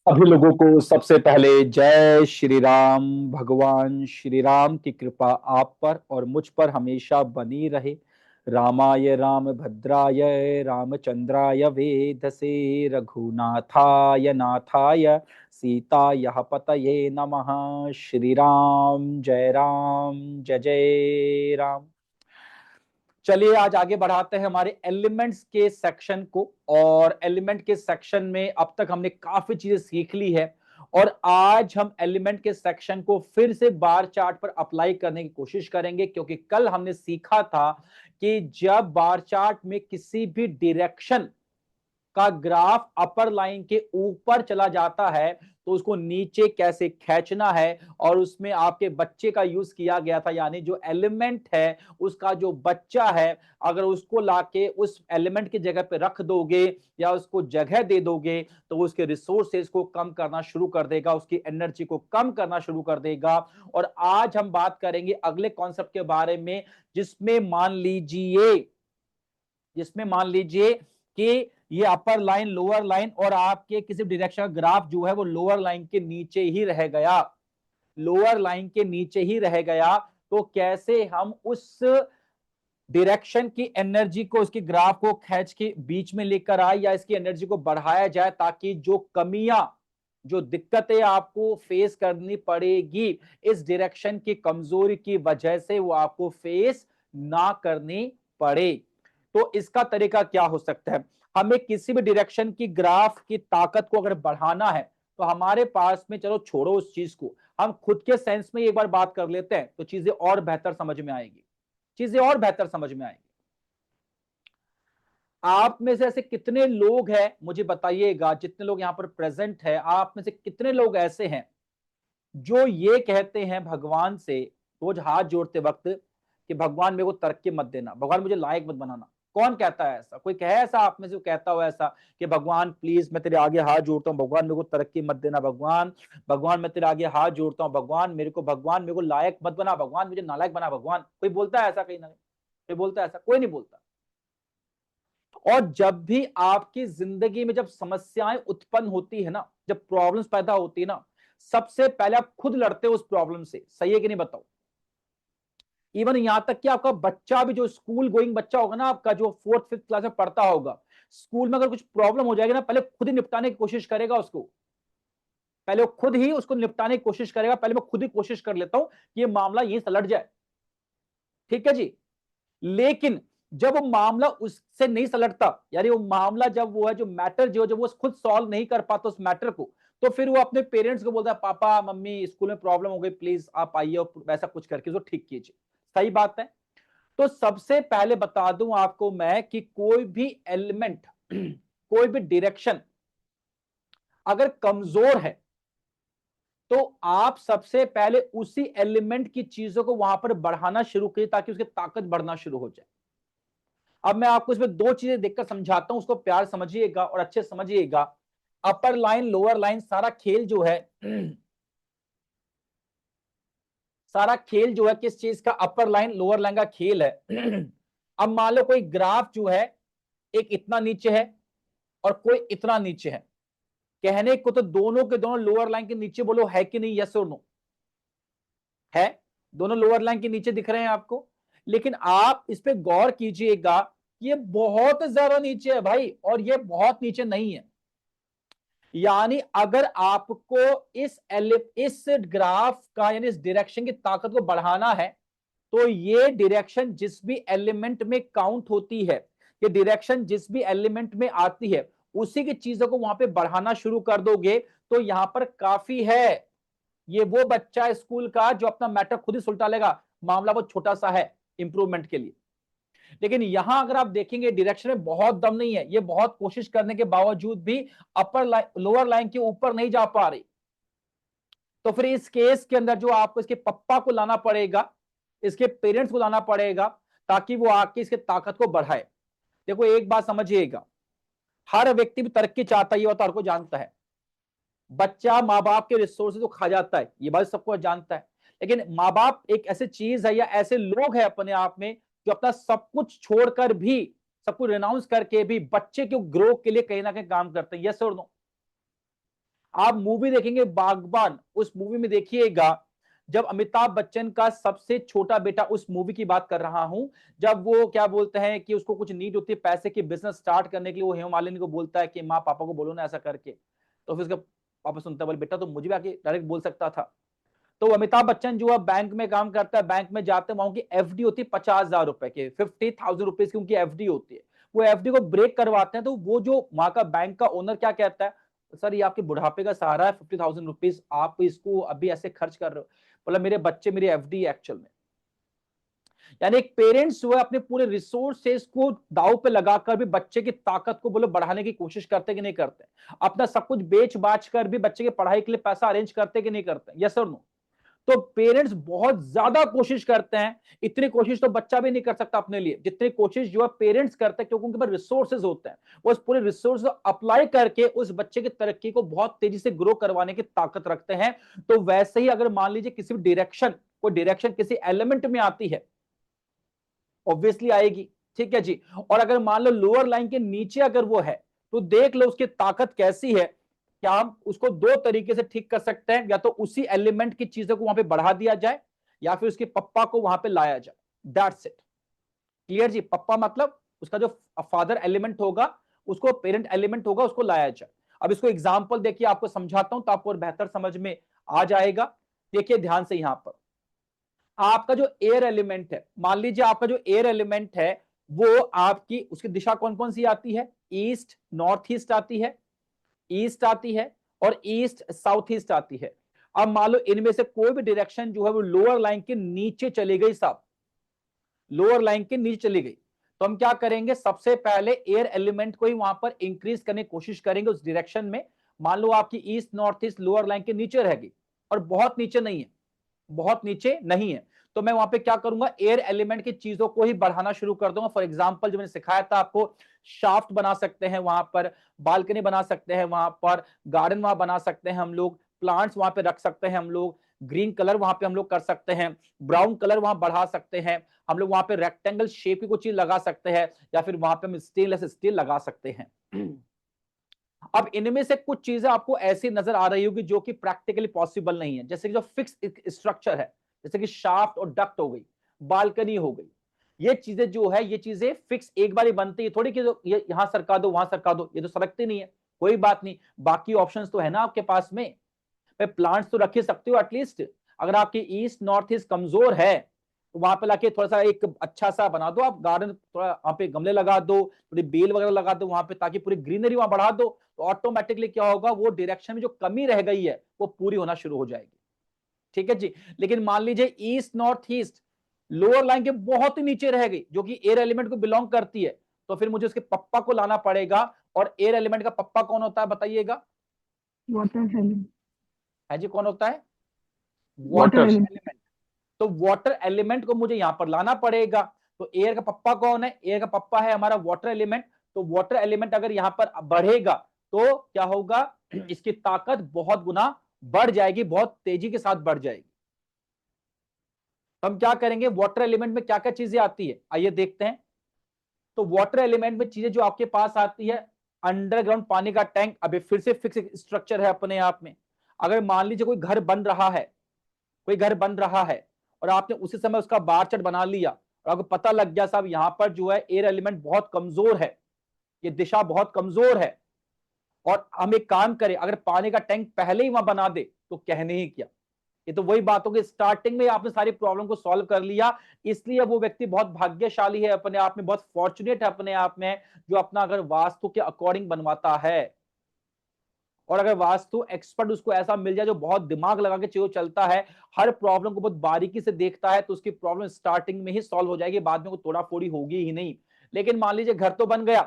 सभी लोगों को सबसे पहले जय श्री राम। भगवान श्री राम की कृपा आप पर और मुझ पर हमेशा बनी रहे। रामाय राम भद्राय रामचंद्राय वेधसे रघुनाथाय नाथाय सीताय पतये नमः। श्री राम जय जय राम। चलिए आज आगे बढ़ाते हैं हमारे एलिमेंट्स के सेक्शन को। और एलिमेंट के सेक्शन में अब तक हमने काफी चीजें सीख ली है। और आज हम एलिमेंट के सेक्शन को फिर से बार चार्ट पर अप्लाई करने की कोशिश करेंगे, क्योंकि कल हमने सीखा था कि जब बार चार्ट में किसी भी डायरेक्शन का ग्राफ अपर लाइन के ऊपर चला जाता है तो उसको नीचे कैसे खींचना है। और उसमें आपके बच्चे का यूज किया गया था, यानी जो एलिमेंट है उसका जो बच्चा है, अगर उसको लाके उस एलिमेंट की जगह पे रख दोगे या उसको जगह दे दोगे तो उसके रिसोर्सेज को कम करना शुरू कर देगा, उसकी एनर्जी को कम करना शुरू कर देगा। और आज हम बात करेंगे अगले कॉन्सेप्ट के बारे में, जिसमें मान लीजिए कि ये अपर लाइन लोअर लाइन और आपके किसी डायरेक्शन का ग्राफ जो है वो लोअर लाइन के नीचे ही रह गया, लोअर लाइन के नीचे ही रह गया। तो कैसे हम उस डायरेक्शन की एनर्जी को, उसके ग्राफ को खींच के बीच में लेकर आए या इसकी एनर्जी को बढ़ाया जाए, ताकि जो कमियां, जो दिक्कतें आपको फेस करनी पड़ेगी इस डायरेक्शन की कमजोरी की वजह से, वो आपको फेस ना करनी पड़े। तो इसका तरीका क्या हो सकता है? हमें किसी भी डायरेक्शन की ग्राफ की ताकत को अगर बढ़ाना है तो हमारे पास में, चलो छोड़ो उस चीज को, हम खुद के सेंस में एक बार बात कर लेते हैं तो चीजें और बेहतर समझ में आएगी, चीजें और बेहतर समझ में आएंगी। आप में से ऐसे कितने लोग हैं मुझे बताइएगा, जितने लोग यहां पर प्रेजेंट है, आप में से कितने लोग ऐसे हैं जो ये कहते हैं भगवान से रोज हाथ जोड़ते वक्त कि भगवान मेरे को तरक्की मत देना, भगवान मुझे लायक मत बनाना? कौन कहता है ऐसा? कोई कहे ऐसा आप में से, कहता हो ऐसा कि भगवान प्लीज मैं तेरे आगे हाथ जोड़ता हूँ, भगवान मेरे को तरक्की मत देना, भगवान भगवान मैं तेरे आगे हाथ जोड़ता हूँ, भगवान मेरे को लायक मत बना, भगवान मुझे नालायक बना भगवान? कोई बोलता है ऐसा? कहीं ना कहीं कोई बोलता है ऐसा? कोई नहीं बोलता। और जब भी आपकी जिंदगी में जब समस्याएं उत्पन्न होती है ना, जब प्रॉब्लम्स पैदा होती है ना, सबसे पहले आप खुद लड़ते हो उस प्रॉब्लम से। सही है कि नहीं बताओ? इवन यहां तक कि आपका बच्चा भी, जो स्कूल गोइंग बच्चा होगा ना आपका, जो फोर्थ फिफ्थ क्लास में पढ़ता होगा, स्कूल में अगर कुछ प्रॉब्लम हो जाएगी ना, पहले खुद ही निपटाने की कोशिश करेगा उसको, पहले वो खुद ही उसको निपटाने की कोशिश करेगा। पहले मैं खुद ही कोशिश कर लेता हूं कि ये मामला यहीं से लट जाए, ठीक है जी। लेकिन जब वो मामला उससे नहीं सलटता, यानी वो मामला जब वो है, जो मैटर जो जब वो खुद सॉल्व नहीं कर पाता उस मैटर को, तो फिर वो अपने पेरेंट्स को बोलता है, पापा मम्मी स्कूल में प्रॉब्लम हो गई, प्लीज आप आइए और वैसा कुछ करके उसको ठीक कीजिए। सही बात है। तो सबसे पहले बता दूं आपको मैं कि कोई भी एलिमेंट कोई भी डायरेक्शन अगर कमजोर है तो आप सबसे पहले उसी एलिमेंट की चीजों को वहां पर बढ़ाना शुरू कीजिए ताकि उसकी ताकत बढ़ना शुरू हो जाए। अब मैं आपको इसमें दो चीजें देखकर समझाता हूं, उसको प्यार समझिएगा और अच्छे समझिएगा। अपर लाइन लोअर लाइन सारा खेल जो है सारा खेल जो है किस चीज का? अपर लाइन लोअर लाइन का खेल है। अब मान लो कोई ग्राफ जो है एक इतना नीचे है और कोई इतना नीचे है। कहने को तो दोनों के दोनों लोअर लाइन के नीचे, बोलो है कि नहीं? यस और नो? है। दोनों लोअर लाइन के नीचे दिख रहे हैं आपको। लेकिन आप इस पे गौर कीजिएगा, ये बहुत ज्यादा नीचे है भाई, और ये बहुत नीचे नहीं है। यानी अगर आपको इस ग्राफ का, यानी इस डायरेक्शन की ताकत को बढ़ाना है, तो ये डायरेक्शन जिस भी एलिमेंट में काउंट होती है, ये डायरेक्शन जिस भी एलिमेंट में आती है, उसी की चीजों को वहां पे बढ़ाना शुरू कर दोगे तो यहां पर काफी है। ये वो बच्चा स्कूल का जो अपना मैटर खुद ही सुलटा लेगा, मामला बहुत छोटा सा है इंप्रूवमेंट के लिए। लेकिन यहां अगर आप देखेंगे डायरेक्शन में बहुत दम नहीं है, ये बहुत कोशिश करने के बावजूद भी अपर लाइन लोअर लाइन के ऊपर नहीं जा पा रही। तो फिर इस केस के अंदर जो आपको इसके पप्पा को लाना पड़ेगा, इसके पेरेंट्स को लाना पड़ेगा, ताकि वो आके इसके ताकत को बढ़ाए। देखो एक बात समझिएगा, हर व्यक्ति भी तरक्की चाहता ही होता है, हर को जानता है। बच्चा माँ बाप के रिसोर्सेज को खा जाता है, ये बात सबको जानता है। लेकिन माँ बाप एक ऐसी चीज है या ऐसे लोग हैं अपने आप में जो अपना सब कुछ छोड़कर भी, सब कुछ रिनाउंस करके भी बच्चे के ग्रो के लिए कहीं ना कहीं काम करते हैं। यस और नो? आप मूवी देखेंगे बागबान, उस मूवी में देखिएगा जब अमिताभ बच्चन का सबसे छोटा बेटा, उस मूवी की बात कर रहा हूं, जब वो क्या बोलते हैं कि उसको कुछ नीड होती है पैसे की, बिजनेस स्टार्ट करने के लिए, वो हेमा मालिनी को बोलता है कि माँ पापा को बोलो ना ऐसा करके, तो फिर उसका पापा सुनता है, बोले बेटा तो मुझे भी आके डायरेक्ट बोल सकता था। तो अमिताभ बच्चन जो है बैंक में काम करता है, बैंक में जाते हैं, वहां की एफडी होती है 50,000 रुपए की, 50,000 रुपीज की उनकी एफडी होती है। वो एफडी को ब्रेक करवाते हैं, तो वो जो वहां का बैंक का ओनर क्या कहता है, सर ये आपके बुढ़ापे का सहारा है, 50,000 रुपीज आप इसको अभी ऐसे खर्च कर रहे हो। बोला मेरे बच्चे मेरी एफडी एक्चुअल में। यानी एक पेरेंट्स जो है अपने पूरे रिसोर्सेस को दाव पे लगाकर भी बच्चे की ताकत को बोलो बढ़ाने की कोशिश करते कि नहीं करते, अपना सब कुछ बेच बाच कर भी बच्चे की पढ़ाई के लिए पैसा अरेंज करते कि नहीं करते, यस और नो। तो पेरेंट्स बहुत ज्यादा कोशिश करते हैं, इतनी कोशिश तो बच्चा भी नहीं कर सकता अपने लिए जितनी कोशिश जो है पेरेंट्स करते हैं, क्योंकि उनके पास रिसोर्सेज होते हैं, वो उस पूरे रिसोर्स अप्लाई करके उस बच्चे की तरक्की को बहुत तेजी से ग्रो करवाने की ताकत रखते हैं। तो वैसे ही अगर मान लीजिए किसी डायरेक्शन, कोई डायरेक्शन किसी एलिमेंट में आती है, ऑब्वियसली आएगी, ठीक है जी। और अगर मान लो लोअर लाइन के नीचे अगर वो है, तो देख लो उसकी ताकत कैसी है। क्या हम उसको दो तरीके से ठीक कर सकते हैं, या तो उसी एलिमेंट की चीजों को वहां पे बढ़ा दिया जाए, या फिर उसके पप्पा को वहां पे लाया जाए, दैट्स इट। क्लियर जी, पप्पा मतलब उसका जो फादर एलिमेंट होगा, उसको पेरेंट एलिमेंट होगा, उसको लाया जाए। अब इसको एग्जाम्पल देखिए, आपको समझाता हूं तो आपको और बेहतर समझ में आ जाएगा। देखिए ध्यान से, यहां पर आपका जो एयर एलिमेंट है, मान लीजिए आपका जो एयर एलिमेंट है, वो आपकी उसकी दिशा कौन कौन सी आती है, ईस्ट नॉर्थ ईस्ट आती है, ईस्ट आती है, और ईस्ट साउथ ईस्ट आती है। अब मान लो इनमें से कोई भी डायरेक्शन जो है वो लोअर लाइन के नीचे चली गई साहब, लोअर लाइन के नीचे चली गई, तो हम क्या करेंगे, सबसे पहले एयर एलिमेंट को ही वहां पर इंक्रीज करने की कोशिश करेंगे उस डायरेक्शन में। मान लो आपकी east north east lower line के नीचे रहेगी, और बहुत नीचे नहीं है, बहुत नीचे नहीं है, तो मैं वहां पे क्या करूंगा, एयर एलिमेंट की चीजों को ही बढ़ाना शुरू कर दूंगा। फॉर एग्जांपल जो मैंने सिखाया था आपको, शाफ्ट बना सकते हैं वहां पर, बालकनी बना सकते हैं वहां पर, गार्डन वहां बना सकते हैं हम लोग, प्लांट्स वहां पे रख सकते हैं हम लोग, ग्रीन कलर वहां पे हम लोग कर सकते हैं, ब्राउन कलर वहां बढ़ा सकते हैं हम लोग, वहां पे रेक्टेंगल शेप की कुछ चीज लगा सकते हैं, या फिर वहां पे हम स्टेनलेस स्टील लगा सकते हैं। अब इनमें से कुछ चीजें आपको ऐसी नजर आ रही होगी जो कि प्रैक्टिकली पॉसिबल नहीं है, जैसे कि जो फिक्स स्ट्रक्चर है, जैसे कि शाफ्ट और डक्ट हो गई, बालकनी हो गई, ये चीजें जो है, ये चीजें फिक्स एक बार ही बनती है, थोड़ी कि ये यहां सरका दो वहां सरका दो, ये तो सरकती नहीं है। कोई बात नहीं, बाकी ऑप्शंस तो है ना आपके पास में, प्लांट्स तो रख ही सकते हो एटलीस्ट। अगर आपकी ईस्ट नॉर्थ ईस्ट कमजोर है, तो वहां पे लाके थोड़ा सा एक अच्छा सा बना दो आप गार्डन, थोड़ा वहां पे गमले लगा दो, थोड़ी बेल वगैरह लगा दो वहां पे, ताकि पूरी ग्रीनरी वहां बढ़ा दो, तो ऑटोमेटिकली क्या होगा, वो डायरेक्शन में जो कमी रह गई है वो पूरी होना शुरू हो जाएगी। ठीक है जी। लेकिन मान लीजिए east north east lower line के बहुत ही नीचे रह गई, जो कि एयर एलिमेंट को बिलोंग करती है, तो फिर मुझे उसके पप्पा को लाना पड़ेगा। और एयर एलिमेंट का पप्पा कौन होता है बताइएगा? Water element. है जी, कौन होता है? Water water element. एलिमेंट। तो वाटर एलिमेंट को मुझे यहां पर लाना पड़ेगा। तो एयर का पप्पा कौन है? एयर का पप्पा है हमारा वाटर एलिमेंट। तो वाटर एलिमेंट अगर यहां पर बढ़ेगा, तो क्या होगा, इसकी ताकत बहुत गुना बढ़ जाएगी, बहुत तेजी के साथ बढ़ जाएगी। तो हम क्या करेंगे, वाटर एलिमेंट में क्या क्या चीजें आती है आइए देखते हैं। तो वाटर एलिमेंट में चीजें जो आपके पास आती है, अंडरग्राउंड पानी का टैंक, अभी फिर से फिक्स स्ट्रक्चर है अपने आप में। अगर मान लीजिए कोई घर बन रहा है, कोई घर बन रहा है, और आपने उसी समय उसका बार चार्ट बना लिया, और आपको पता लग गया साहब यहां पर जो है एयर एलिमेंट बहुत कमजोर है, ये दिशा बहुत कमजोर है, और हम एक काम करें, अगर पानी का टैंक पहले ही वहां बना दे तो कहने ही क्या। ये तो वही बात होगी, स्टार्टिंग में आपने सारी प्रॉब्लम को सॉल्व कर लिया, इसलिए वो व्यक्ति बहुत भाग्यशाली है अपने आप में, बहुत फॉर्चुनेट है अपने आप में, जो अपना अगर वास्तु के अकॉर्डिंग बनवाता है। और अगर वास्तु एक्सपर्ट उसको ऐसा मिल जाए जो बहुत दिमाग लगा के चीजों चलता है, हर प्रॉब्लम को बहुत बारीकी से देखता है, तो उसकी प्रॉब्लम स्टार्टिंग में ही सॉल्व हो जाएगी, बाद में कोई तोड़ा फोड़ी होगी ही नहीं। लेकिन मान लीजिए घर तो बन गया,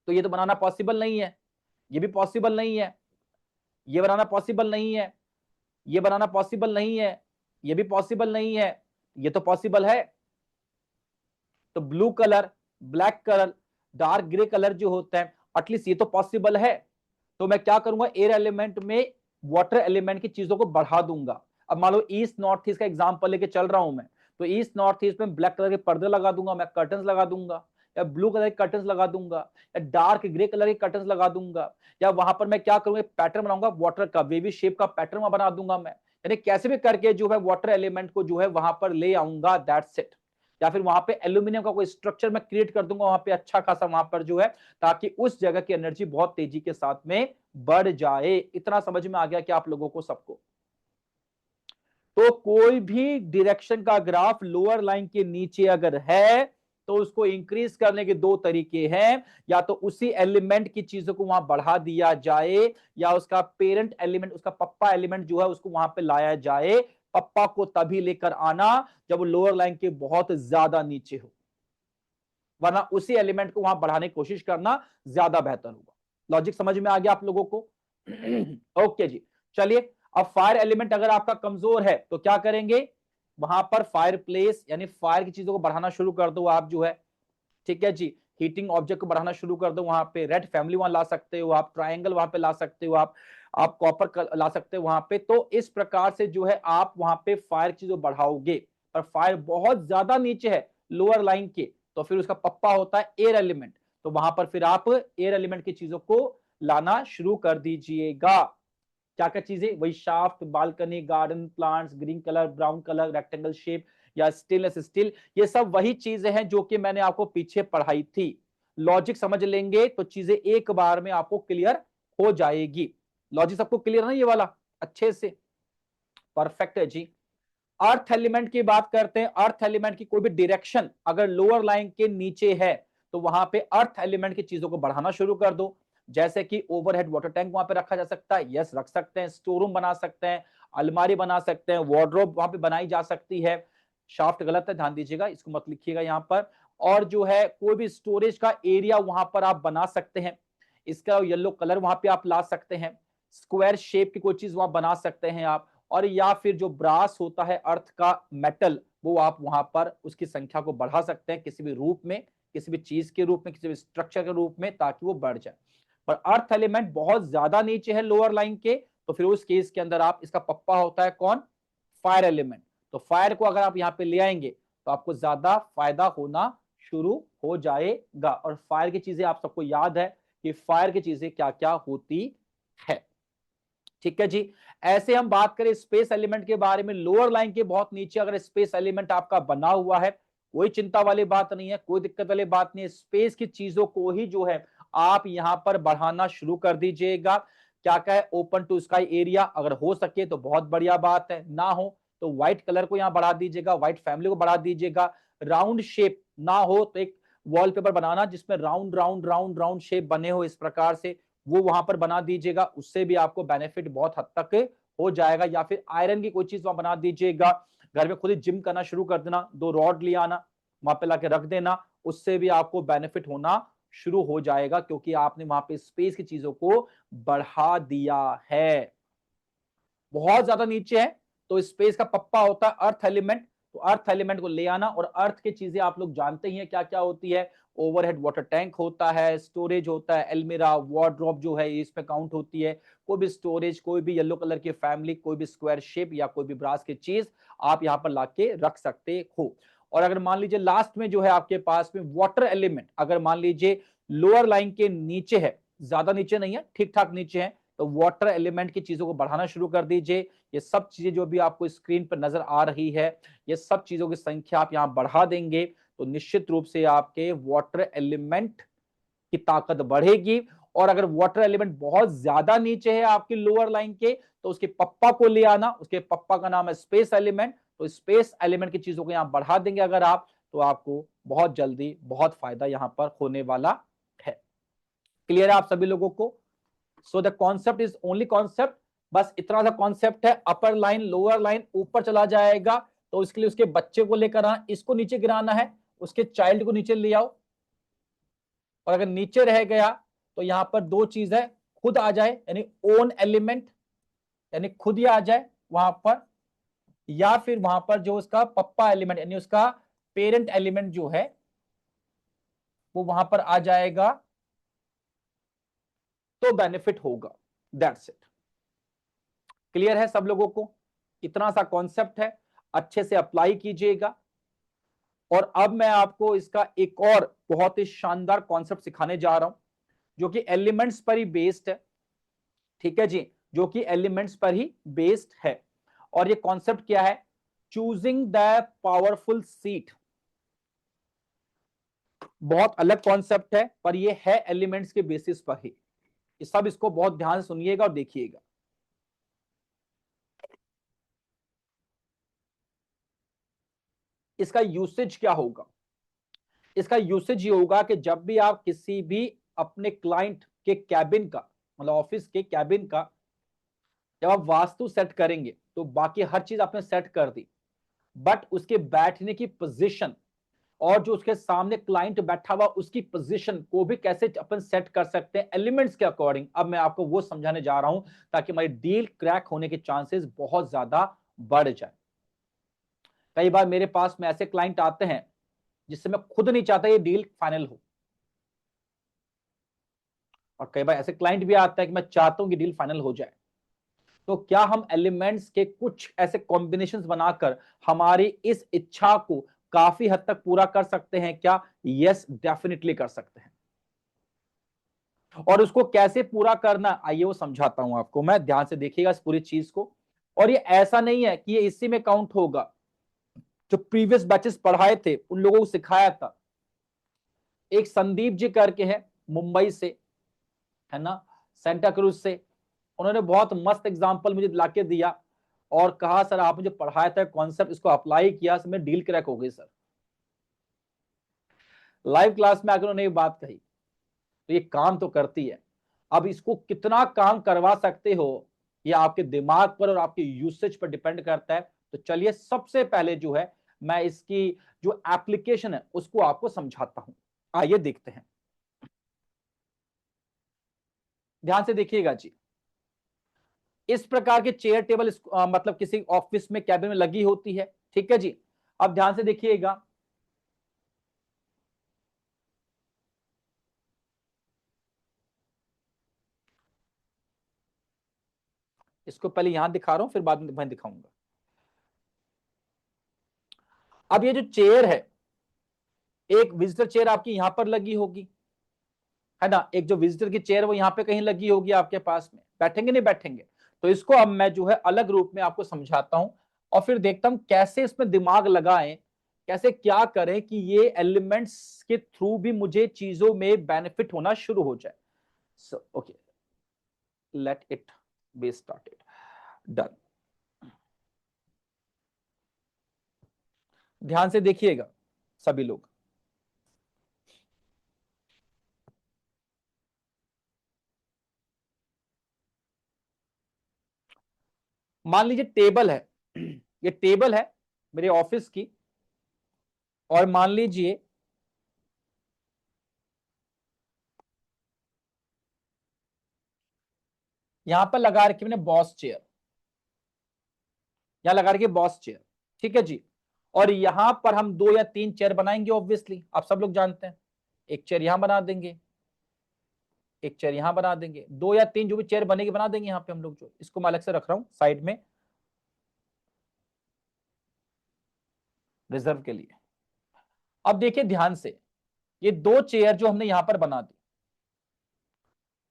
तो ये तो बनाना पॉसिबल नहीं है, ये भी पॉसिबल नहीं है, ये बनाना पॉसिबल नहीं है, ये बनाना पॉसिबल नहीं है, ये भी पॉसिबल नहीं है, ये तो पॉसिबल है। तो blue colour, black colour, dark grey colour जो होता है, एटलीस्ट ये तो पॉसिबल है। तो मैं क्या करूंगा, एयर एलिमेंट में वाटर एलिमेंट की चीजों को बढ़ा दूंगा। अब मान लो ईस्ट नॉर्थ ईस्ट का एग्जांपल लेके चल रहा हूं मैं, तो ईस्ट नॉर्थ ईस्ट में ब्लैक कलर के पर्दे लगा दूंगा, मैं कर्टन्स लगा दूंगा, या ब्लू कलर के कर्टन्स लगा दूंगा, या डार्क ग्रे कलर के कर्टन्स लगा दूंगा, या वहां पर मैं क्या करूंगा, पैटर्न बनाऊंगा वाटर का, वेवी शेप का पैटर्न बना दूंगा मैं। यानी कैसे भी करके जो है वाटर एलिमेंट को जो है वहां पर ले आऊंगा, दैट्स इट। या फिर वहां पे एल्यूमिनियम का कोई स्ट्रक्चर मैं क्रिएट कर दूंगा वहां पे अच्छा खासा वहां पर जो है, ताकि उस जगह की एनर्जी बहुत तेजी के साथ में बढ़ जाए। इतना समझ में आ गया कि आप लोगों को सबको? तो कोई भी डायरेक्शन का ग्राफ लोअर लाइन के नीचे अगर है तो उसको इंक्रीज करने के दो तरीके हैं, या तो उसी एलिमेंट की चीजों को वहां बढ़ा दिया जाए, या उसका पेरेंट एलिमेंट, उसका पप्पा एलिमेंट जो है उसको वहां पे लाया जाए। पप्पा को तभी लेकर आना जब लोअर लाइन के बहुत ज्यादा नीचे हो, वरना उसी एलिमेंट को वहां बढ़ाने की कोशिश करना ज्यादा बेहतर होगा। लॉजिक समझ में आ गया आप लोगों को? ओके जी, चलिए। अब फायर एलिमेंट अगर आपका कमजोर है तो क्या करेंगे, वहां पर फायर प्लेस यानी फायर की चीजों को बढ़ाना शुरू कर दो आप जो है, ठीक है जी। हीटिंग ऑब्जेक्ट को बढ़ाना शुरू कर दो, वहां पे रेड फैमिली वहां ला सकते हो आप, ट्रायंगल वहां पे ला सकते हो आप कॉपर ला सकते हो वहां पे। तो इस प्रकार से जो है आप वहां पे फायर की चीजों बढ़ाओगे। पर फायर बहुत ज्यादा नीचे है लोअर लाइन के, तो फिर उसका पप्पा होता है एयर एलिमेंट, तो वहां पर फिर आप एयर एलिमेंट की चीजों को लाना शुरू कर दीजिएगा। क्या क्या चीजें, वही shaft, balcony, garden, plants, green colour, brown colour, rectangle shape या स्टेनलेस स्टील, ये सब वही चीजें हैं जो कि मैंने आपको पीछे पढ़ाई थी। लॉजिक समझ लेंगे तो चीजें एक बार में आपको क्लियर हो जाएगी। लॉजिक सबको क्लियर है ना ये वाला अच्छे से? परफेक्ट है जी। अर्थ एलिमेंट की बात करते हैं। अर्थ एलिमेंट की कोई भी डायरेक्शन अगर लोअर लाइन के नीचे है तो वहां पे अर्थ एलिमेंट की चीजों को बढ़ाना शुरू कर दो। जैसे कि ओवरहेड वाटर टैंक वहां पे रखा जा सकता है, यस रख सकते हैं, स्टोर रूम बना सकते हैं, अलमारी बना सकते हैं, वार्डरोब वहां पे बनाई जा सकती है। शाफ्ट गलत है, ध्यान दीजिएगा, इसको मत लिखिएगा यहां पर। और जो है कोई भी स्टोरेज का एरिया वहां पर आप बना सकते हैं, इसका येलो कलर वहां पे आप ला सकते हैं। स्क्वायर शेप की कोई चीज वहां बना सकते हैं आप। और या फिर जो ब्रास होता है अर्थ का मेटल, वो आप वहां पर उसकी संख्या को बढ़ा सकते हैं किसी भी रूप में, किसी भी चीज के रूप में, किसी भी स्ट्रक्चर के रूप में, ताकि वो बढ़ जाए। पर अर्थ एलिमेंट बहुत ज्यादा नीचे है लोअर लाइन के, तो फिर उस केस के अंदर आप, इसका पप्पा होता है कौन, फायर एलिमेंट। तो फायर को अगर आप यहां पे ले आएंगे तो आपको ज्यादा फायदा होना शुरू हो जाएगा। और फायर की चीजें आप सबको याद है कि फायर की चीजें क्या क्या होती है, ठीक है जी। ऐसे हम बात करें स्पेस एलिमेंट के बारे में, लोअर लाइन के बहुत नीचे अगर स्पेस एलिमेंट आपका बना हुआ है, कोई चिंता वाली बात नहीं है, कोई दिक्कत वाली बात नहीं है। स्पेस की चीजों को ही जो है आप यहां पर बढ़ाना शुरू कर दीजिएगा। क्या क्या है, ओपन टू स्काई एरिया अगर हो सके तो बहुत बढ़िया बात है, ना हो तो व्हाइट कलर को यहां बढ़ा दीजिएगा, व्हाइट फैमिली को बढ़ा दीजिएगा। राउंड शेप ना हो तो एक वॉलपेपर बनाना जिसमें round round round round shape बने हो, इस प्रकार से वो वहां पर बना दीजिएगा, उससे भी आपको बेनिफिट बहुत हद तक हो जाएगा। या फिर आयरन की कोई चीज वहां बना दीजिएगा, घर में खुद ही जिम करना शुरू कर देना, दो रॉड ले आना वहां पे लाके रख देना, उससे भी आपको बेनिफिट होना शुरू हो जाएगा, क्योंकि आपने वहां पे स्पेस की चीजों को बढ़ा दिया है। बहुत ज्यादा नीचे है तो स्पेस का पप्पा होता है अर्थ एलिमेंट, तो अर्थ एलिमेंट को ले आना। और अर्थ की चीजें आप लोग जानते ही हैं क्या क्या होती है, ओवरहेड वाटर टैंक होता है, स्टोरेज होता है, एलमिरा, वार्डरोब जो है इसमें काउंट होती है। कोई भी स्टोरेज, कोई भी येलो कलर की फैमिली, कोई भी स्क्वायर शेप या कोई भी ब्रास की चीज आप यहाँ पर लाके रख सकते हो। और अगर मान लीजिए लास्ट में जो है आपके पास में वाटर एलिमेंट, अगर मान लीजिए लोअर लाइन के नीचे है, ज्यादा नीचे नहीं है, ठीक ठाक नीचे है, तो वाटर एलिमेंट की चीजों को बढ़ाना शुरू कर दीजिए। ये सब चीजें जो भी आपको स्क्रीन पर नजर आ रही है, ये सब चीजों की संख्या आप यहां बढ़ा देंगे तो निश्चित रूप से आपके वाटर एलिमेंट की ताकत बढ़ेगी। और अगर वाटर एलिमेंट बहुत ज्यादा नीचे है आपकी लोअर लाइन के, तो उसके पप्पा को ले आना, उसके पप्पा का नाम है स्पेस एलिमेंट, तो स्पेस एलिमेंट की चीजों को यहां बढ़ा देंगे अगर आप, तो आपको बहुत जल्दी बहुत फायदा यहां पर होने वाला है। क्लियर है आप सभी लोगों को? So the concept is only concept, बस इतना सा कॉन्सेप्ट है। अपर लाइन लोअर लाइन ऊपर चला जाएगा तो इसके लिए उसके बच्चे को लेकर आना, इसको नीचे गिराना है, उसके चाइल्ड को नीचे ले आओ। और अगर नीचे रह गया तो यहां पर दो चीज है, खुद आ जाए यानी ओन एलिमेंट, यानी खुद ही आ जाए वहां पर, या फिर वहां पर जो उसका पप्पा एलिमेंट यानी उसका पेरेंट एलिमेंट जो है वो वहां पर आ जाएगा, तो बेनिफिट होगा। That's it. क्लियर है सब लोगों को? इतना सा कॉन्सेप्ट है, अच्छे से अप्लाई कीजिएगा। और अब मैं आपको इसका एक और बहुत ही शानदार कॉन्सेप्ट सिखाने जा रहा हूं जो कि एलिमेंट्स पर ही बेस्ड है। ठीक है जी, जो कि एलिमेंट्स पर ही बेस्ड है। और ये कॉन्सेप्ट क्या है? Choosing the powerful seat. बहुत अलग कॉन्सेप्ट है, पर ये है एलिमेंट्स के बेसिस पर ही। सब इसको बहुत ध्यान से सुनिएगा और देखिएगा। इसका यूसेज क्या होगा? इसका यूसेज ये होगा कि जब भी आप किसी भी अपने क्लाइंट के कैबिन का, मतलब ऑफिस के कैबिन का जब आप वास्तु सेट करेंगे, तो बाकी हर चीज आपने सेट कर दी, बट उसके बैठने की पोजीशन और जो उसके सामने क्लाइंट बैठा हुआ उसकी पोजीशन को भी कैसे अपन सेट कर सकते हैं एलिमेंट्स के अकॉर्डिंग, अब मैं आपको वो समझाने जा रहा हूं ताकि हमारी डील क्रैक होने के चांसेस बहुत ज्यादा बढ़ जाए। कई बार मेरे पास में ऐसे क्लाइंट आते हैं जिससे मैं खुद नहीं चाहता ये डील फाइनल हो, और कई बार ऐसे क्लाइंट भी आता है कि मैं चाहता हूं कि डील फाइनल हो जाए। तो क्या हम एलिमेंट्स के कुछ ऐसे कॉम्बिनेशंस बनाकर हमारी इस इच्छा को काफी हद तक पूरा कर सकते हैं क्या? यस, डेफिनेटली कर सकते हैं। और उसको कैसे पूरा करना, आइए वो समझाता हूं आपको मैं, ध्यान से देखिएगा इस पूरी चीज को। और ये ऐसा नहीं है कि ये इसी में काउंट होगा, जो प्रीवियस बैचेस पढ़ाए थे उन लोगों को सिखाया था। एक संदीप जी करके है, मुंबई से, है ना, सेंटा क्रूज से। उन्होंने बहुत मस्त एग्जांपल मुझे लाके दिया और कहा सर आपने जो पढ़ाया था कॉन्सेप्ट, इसको अप्लाई किया, मैं डील क्रैक हो गई सर। लाइव क्लास में आकर उन्होंने ये बात कही। तो ये काम तो करती है। अब इसको कितना काम करवा सकते हो ये आपके दिमाग पर और आपके यूसेज पर डिपेंड करता है। तो चलिए सबसे पहले जो है मैं इसकी जो एप्लीकेशन है उसको आपको समझाता हूं। आइए देखते हैं, ध्यान से देखिएगा जी। इस प्रकार के चेयर टेबल मतलब किसी ऑफिस में कैबिन में लगी होती है। ठीक है जी, अब ध्यान से देखिएगा। इसको पहले यहां दिखा रहा हूं, फिर बाद में मैं दिखाऊंगा। अब ये जो चेयर है, एक विजिटर चेयर आपकी यहां पर लगी होगी, है ना, एक जो विजिटर की चेयर वो यहां पे कहीं लगी होगी आपके पास में। बैठेंगे नहीं बैठेंगे? तो इसको अब मैं जो है अलग रूप में आपको समझाता हूं और फिर देखता हूं कैसे इसमें दिमाग लगाएं, कैसे क्या करें कि ये एलिमेंट्स के थ्रू भी मुझे चीजों में बेनिफिट होना शुरू हो जाए। So okay, let it be started, done. ध्यान से देखिएगा सभी लोग। मान लीजिए टेबल है, ये टेबल है मेरे ऑफिस की, और मान लीजिए यहां पर लगा रखी मैंने बॉस चेयर, यहां लगा रखी बॉस चेयर। ठीक है जी, और यहां पर हम 2 या 3 चेयर बनाएंगे, ऑब्वियसली आप सब लोग जानते हैं। एक चेयर यहां बना देंगे, एक चेयर यहां बना देंगे, 2 या 3 जो भी चेयर बनेगी बना देंगे यहां पे हम लोग। जो इसको मैं अलग से रख रहा हूं साइड में रिजर्व के लिए। अब देखिए ध्यान से, ये 2 चेयर जो हमने यहां पर बना दी,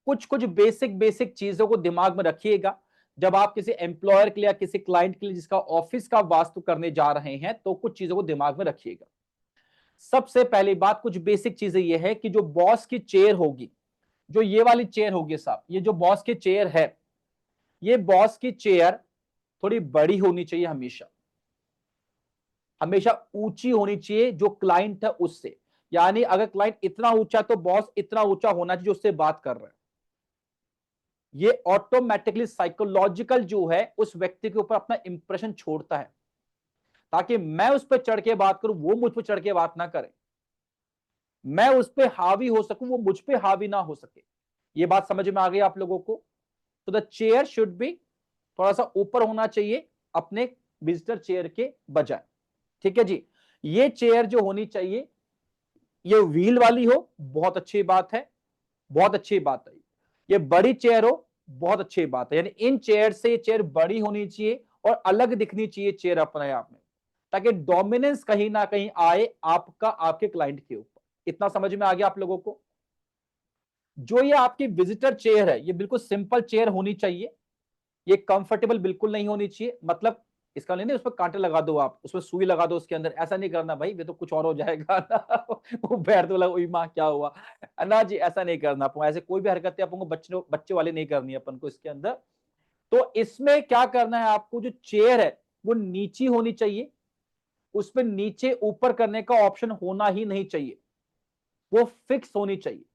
कुछ कुछ बेसिक बेसिक चीजों को दिमाग में रखिएगा। जब आप किसी एम्प्लॉयर के लिए या किसी क्लाइंट के लिए जिसका ऑफिस का वास्तु करने जा रहे हैं, तो कुछ चीजों को दिमाग में रखिएगा। सबसे पहली बात, कुछ बेसिक चीजें यह है कि जो बॉस की चेयर होगी, जो ये वाली चेयर होगी साहब, ये जो बॉस की चेयर है, ये बॉस की चेयर थोड़ी बड़ी होनी चाहिए, हमेशा हमेशा ऊंची होनी चाहिए जो क्लाइंट है उससे। यानी अगर क्लाइंट इतना ऊंचा तो बॉस इतना ऊंचा होना चाहिए जो उससे बात कर रहा है। ये ऑटोमेटिकली साइकोलॉजिकल जो है उस व्यक्ति के ऊपर अपना इंप्रेशन छोड़ता है, ताकि मैं उस पर चढ़ के बात करूं, वो मुझ पर चढ़ के बात ना करे। मैं उस पर हावी हो सकूं, वो मुझ पर हावी ना हो सके। ये बात समझ में आ गई आप लोगों को? तो द चेयर शुड बी थोड़ा सा ऊपर होना चाहिए अपने विजिटर चेयर के बजाय। ठीक है जी, ये चेयर जो होनी चाहिए ये व्हील वाली हो, बहुत अच्छी बात है, बहुत अच्छी बात है। ये बड़ी चेयर हो, बहुत अच्छी बात है। यानी इन चेयर से ये चेयर बड़ी होनी चाहिए और अलग दिखनी चाहिए चेयर अपने आप में, ताकि डोमिनेंस कहीं ना कहीं आए आपका आपके क्लाइंट के ऊपर। इतना समझ में आ गया आप लोगों को? जो ये आपकी विजिटर चेयर है, ये बिल्कुल सिंपल चेयर होनी चाहिए, ये कंफर्टेबल बिल्कुल नहीं होनी चाहिए। मतलब इसका नहीं, उस पर कांटे लगा दो, आप उसमें सुई लगा दो उसके अंदर, ऐसा नहीं करना भाई, ये तो कुछ और हो जाएगा ना। वो बैठ तो लगा, माँ क्या हुआ ना जी, ऐसा नहीं करना अपन, ऐसे कोई भी हरकतें अपन को बच्चे बच्चे वाले नहीं करनी है अपन को इसके अंदर। तो इसमें क्या करना है आपको, जो चेयर है वो नीची होनी चाहिए, उसमें नीचे ऊपर करने का ऑप्शन होना ही नहीं चाहिए, वो फिक्स होनी चाहिए।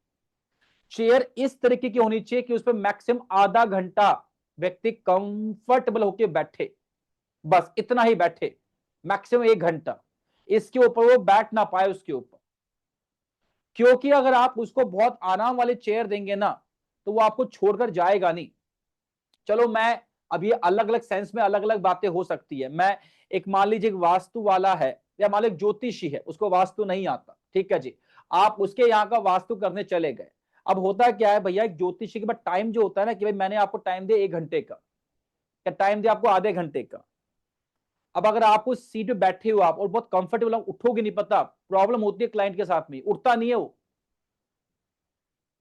चेयर इस तरीके की होनी चाहिए कि उस पर मैक्सिमम आधा घंटा व्यक्ति कंफर्टेबल होकर बैठे, बस इतना ही बैठे, मैक्सिमम 1 घंटा, इसके ऊपर वो बैठ ना पाए उसके ऊपर। क्योंकि अगर आप उसको बहुत आराम वाले चेयर देंगे ना, तो वो आपको छोड़कर जाएगा नहीं। चलो मैं, अब ये अलग अलग सेंस में अलग अलग बातें हो सकती है। मैं एक, मान लीजिए एक वास्तु वाला है, या मान लीजिए ज्योतिषी है, उसको वास्तु नहीं आता, ठीक है जी, आप उसके यहाँ का वास्तु करने चले गए। अब होता क्या है भैया, एक ज्योतिषी के बाद टाइम जो होता है ना, कि भाई मैंने आपको टाइम दिया 1 घंटे का, या टाइम दिया आपको आधे घंटे का। अब अगर आप उस सीट पे बैठे हो आप, और बहुत कंफर्टेबल, आप उठोगे नहीं, पता प्रॉब्लम होती है क्लाइंट के साथ में, उठता नहीं है वो।